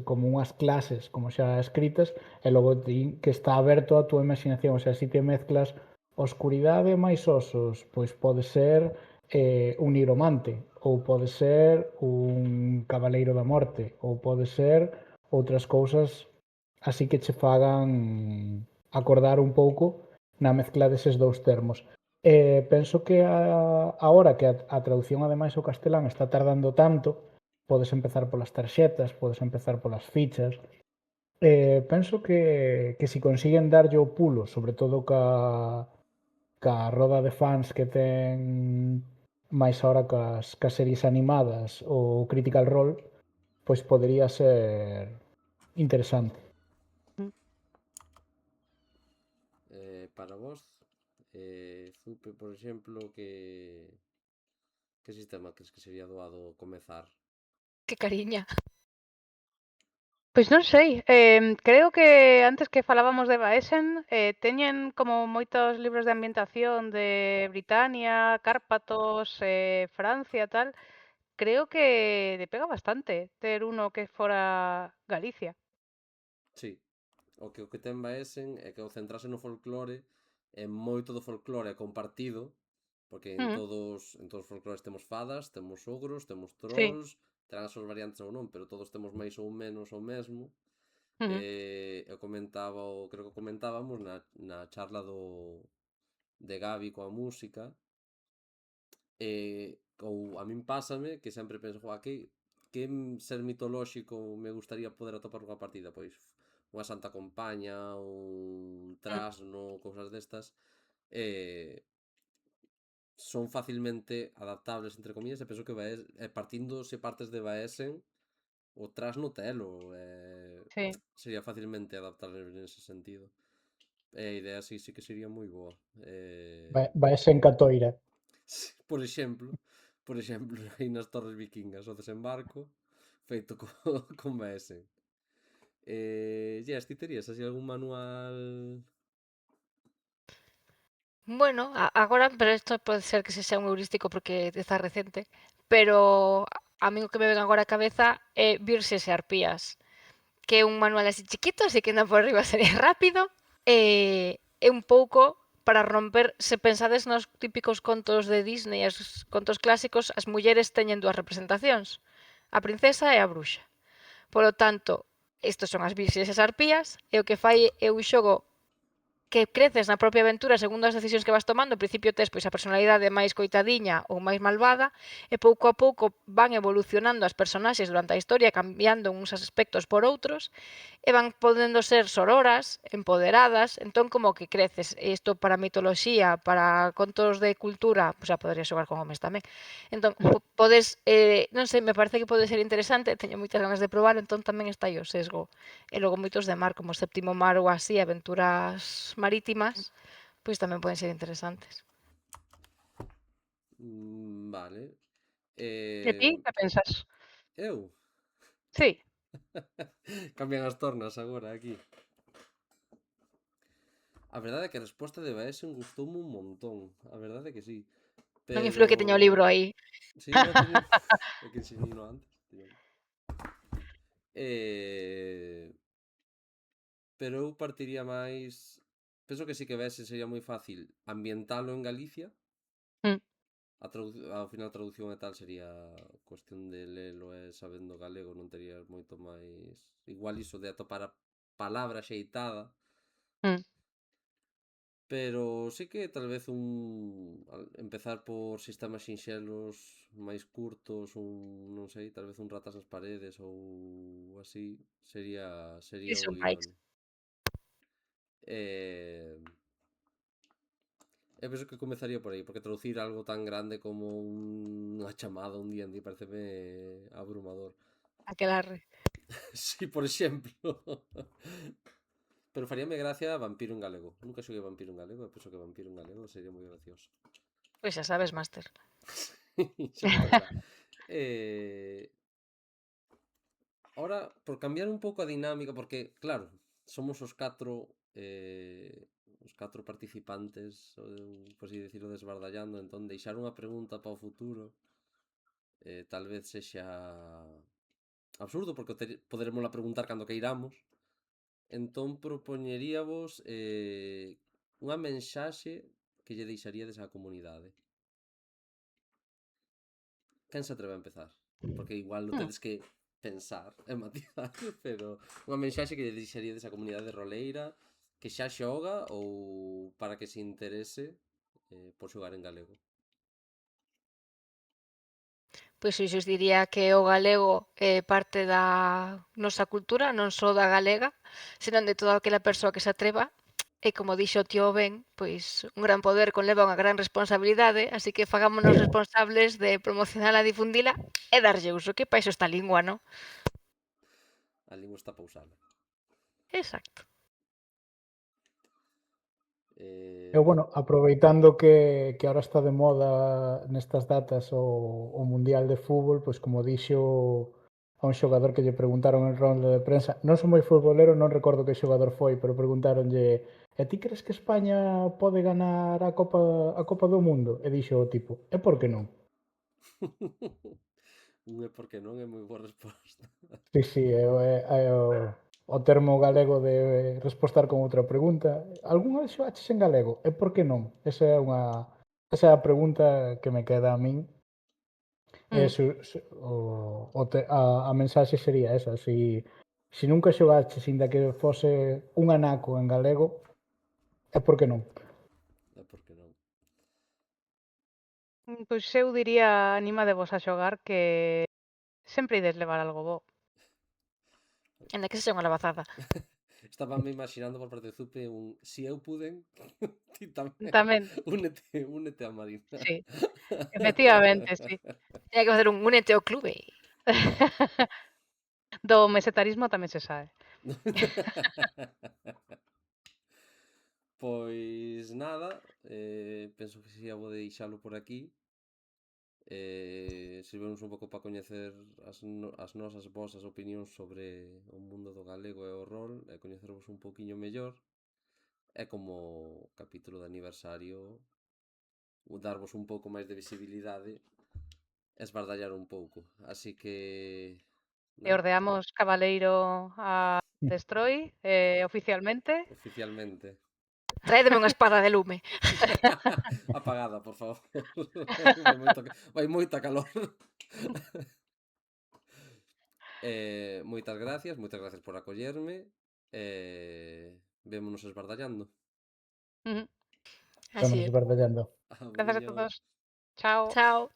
como unhas clases, como xa escritas, e logo ti, que está aberto a túa imaginación. O sea, se ti mezclas oscuridade máis osos, pois pode ser un nigromante, ou pode ser un cabaleiro da morte, ou pode ser outras cousas así que che fagan acordar un pouco na mezcla deses dous termos. Penso que agora que a traducción ademais ao castelán está tardando tanto, podes empezar polas tarxetas, podes empezar polas fichas. Penso que si consiguen darlle o pulo, sobre todo ca roda de fans que ten máis ahora cas series animadas ou Critical Role, pois podería ser interesante. Para vos, Zupe, por exemplo, que sistema crees que sería doado comezar? Que cariña. Pois non sei, creo que antes que falábamos de Baesen, teñen como moitos libros de ambientación de Britania, Cárpatos, Francia, tal. Creo que lle pega bastante ter uno que fora Galicia. Sí, o que ten Baesen é que ao centrarse no folclore, moito do folclore é compartido, porque en Mm, todos os folclores temos fadas, temos ogros, temos sí. trolls, terán as súas variantes ou non, pero todos temos máis ou menos o mesmo. Ujú. Eu comentaba, creo que comentábamos na charla de Gabi coa música, ou a min pásame que sempre penso, "Joa, que ser mitolóxico me gustaría poder atopar unha partida?" Pois unha Santa Compaña, un Mm, Trasno, cousas destas, eh, son facilmente adaptables, entre comillas, e penso que partindo se partes de Baesen, o Trasno telo, sí. sería facilmente adaptable nese sentido. E a idea sí que sería moi boa. Vai sen catoira. Por exemplo, aí nas Torres Vikingas, o desembarco feito con BS. Yes, ti terías así algún manual? Bueno, agora, pero isto pode ser que se sea un heurístico porque está recente, pero a mí o que me ven agora á cabeza é Virxes e Arpías, que é un manual así chiquito, así que anda por arriba sería rápido, é un pouco para romper, se pensades nos típicos contos de Disney, os contos clásicos, as mulleres teñen dúas representacións, a princesa e a bruxa. Polo tanto, estos son as virxes e as arpías, e o que fai é un xogo que creces na propia aventura segundo as decisións que vas tomando. Ao principio tes pois a personalidade máis coitadiña ou máis malvada e pouco a pouco van evolucionando as personaxes durante a historia, cambiando uns aspectos por outros e van podendo ser sororas, empoderadas, entón como que creces. Isto para mitoloxía, para contos de cultura, pois xa podría xogar con homes tamén. Entón, podes, non sei, me parece que pode ser interesante, teño moitas ganas de probar, entón tamén está aí o sesgo. E logo moitos de mar, como Séptimo Mar ou así, aventuras marítimas, pois tamén poden ser interesantes. Vale. E ti, que pensas? Eu? Sí. Cambian as tornas agora aquí. A verdade é que a resposta de Baesen gustoume un montón. A verdade é que sí. Non Pero... influe que teño o libro aí. Sí, no teño... É que ensinino antes. Eh... Pero eu partiría máis... Penso que sí que Baesen sería moi fácil ambientalo en Galicia. Mm, Ao final a traducción e tal sería cuestión de lelo e sabendo galego non terías moito máis... Igual iso de atopar a palabra xeitada, mm. pero sí que tal vez empezar por sistemas sinxelos máis curtos, non sei, tal vez un ratas nas paredes ou así, sería Prison o Breaks. guión. Eu penso que comezaría por aí, porque traducir algo tan grande como unha chamada un D&D pareceme abrumador. Aquelarre. Sí, por exemplo. Pero faríame gracia vampiro en galego. Nunca xoguei vampiro en galego, e penso que vampiro en galego sería moi gracioso. Pois xa sabes, Máster. Xa me tocará. Ahora, por cambiar un pouco a dinámica, porque, claro, somos os catro participantes, por así decirlo, desbardallando, entón deixar unha pregunta para o futuro tal vez sexa absurdo, porque poderemos preguntar cando queiramos. Entón propoñeríavos unha mensaxe que lle deixaríades á comunidade. Quen se atreve a empezar? Porque igual lo tedes que pensar e matizar, pero unha mensaxe que lle deixaríades á comunidade roleira que xa xoga ou para que se interese por xogar en galego. Pois iso os diría que o galego é parte da nosa cultura, non só da galega, senón de toda aquela persoa que se atreva. E como dixo o tío Ben, pois un gran poder conleva unha gran responsabilidade, así que fagámonos responsables de promocionala, difundila e darlle uso, que pa iso está a lingua, non? A lingua está pausada. Exacto. Eu, bueno, aproveitando que ahora está de moda nestas datas o Mundial de Fútbol, pois como dixo a un xogador que lle preguntaron en ronda de prensa, non son moi futbolero, non recordo que xogador foi, pero preguntáronlle: "E ti crees que España pode ganar a Copa do Mundo?" E dixo o tipo: "E por que non?" Un é porque non é moi boa resposta. Sí, sí, é o termo galego de respostar con outra pregunta. Algún vez xogaches en galego? E por que non? Esa é a pregunta que me queda a min. A mensaxe sería esa, se nunca xogaches, inda que fose un anaco en galego, é por que non? É porque non. Pois eu diría, animadevos a xogar que sempre ides levar algo bo. Ainda que sexa unha labazada. Estaba me imaginando por parte de Zupe un si eu puden, ti tamén. Tamén, Únete a Marina. sí, efectivamente, sí. Teña que facer un únete ao clube. Do mesetarismo tamén se sae. Pois nada, penso que sería bo deixalo por aquí. Sirvemos un pouco para coñecer as nosas vosas opinións sobre o mundo do galego e o rol e coñecervos un pouquiño mellor. É como capítulo de aniversario darvos un pouco máis de visibilidade e esbardallar un pouco. Así que E ordeamos cabaleiro a Destroy oficialmente. oficialmente. Traédeme unha espada de lume. Apagada, por favor. Vai moita calor. Moitas gracias por acollerme. Vémonos esbardallando. Ujú. Así Estamos é. esbardallando. Grazas a Adiós. todos. Chao. Chao.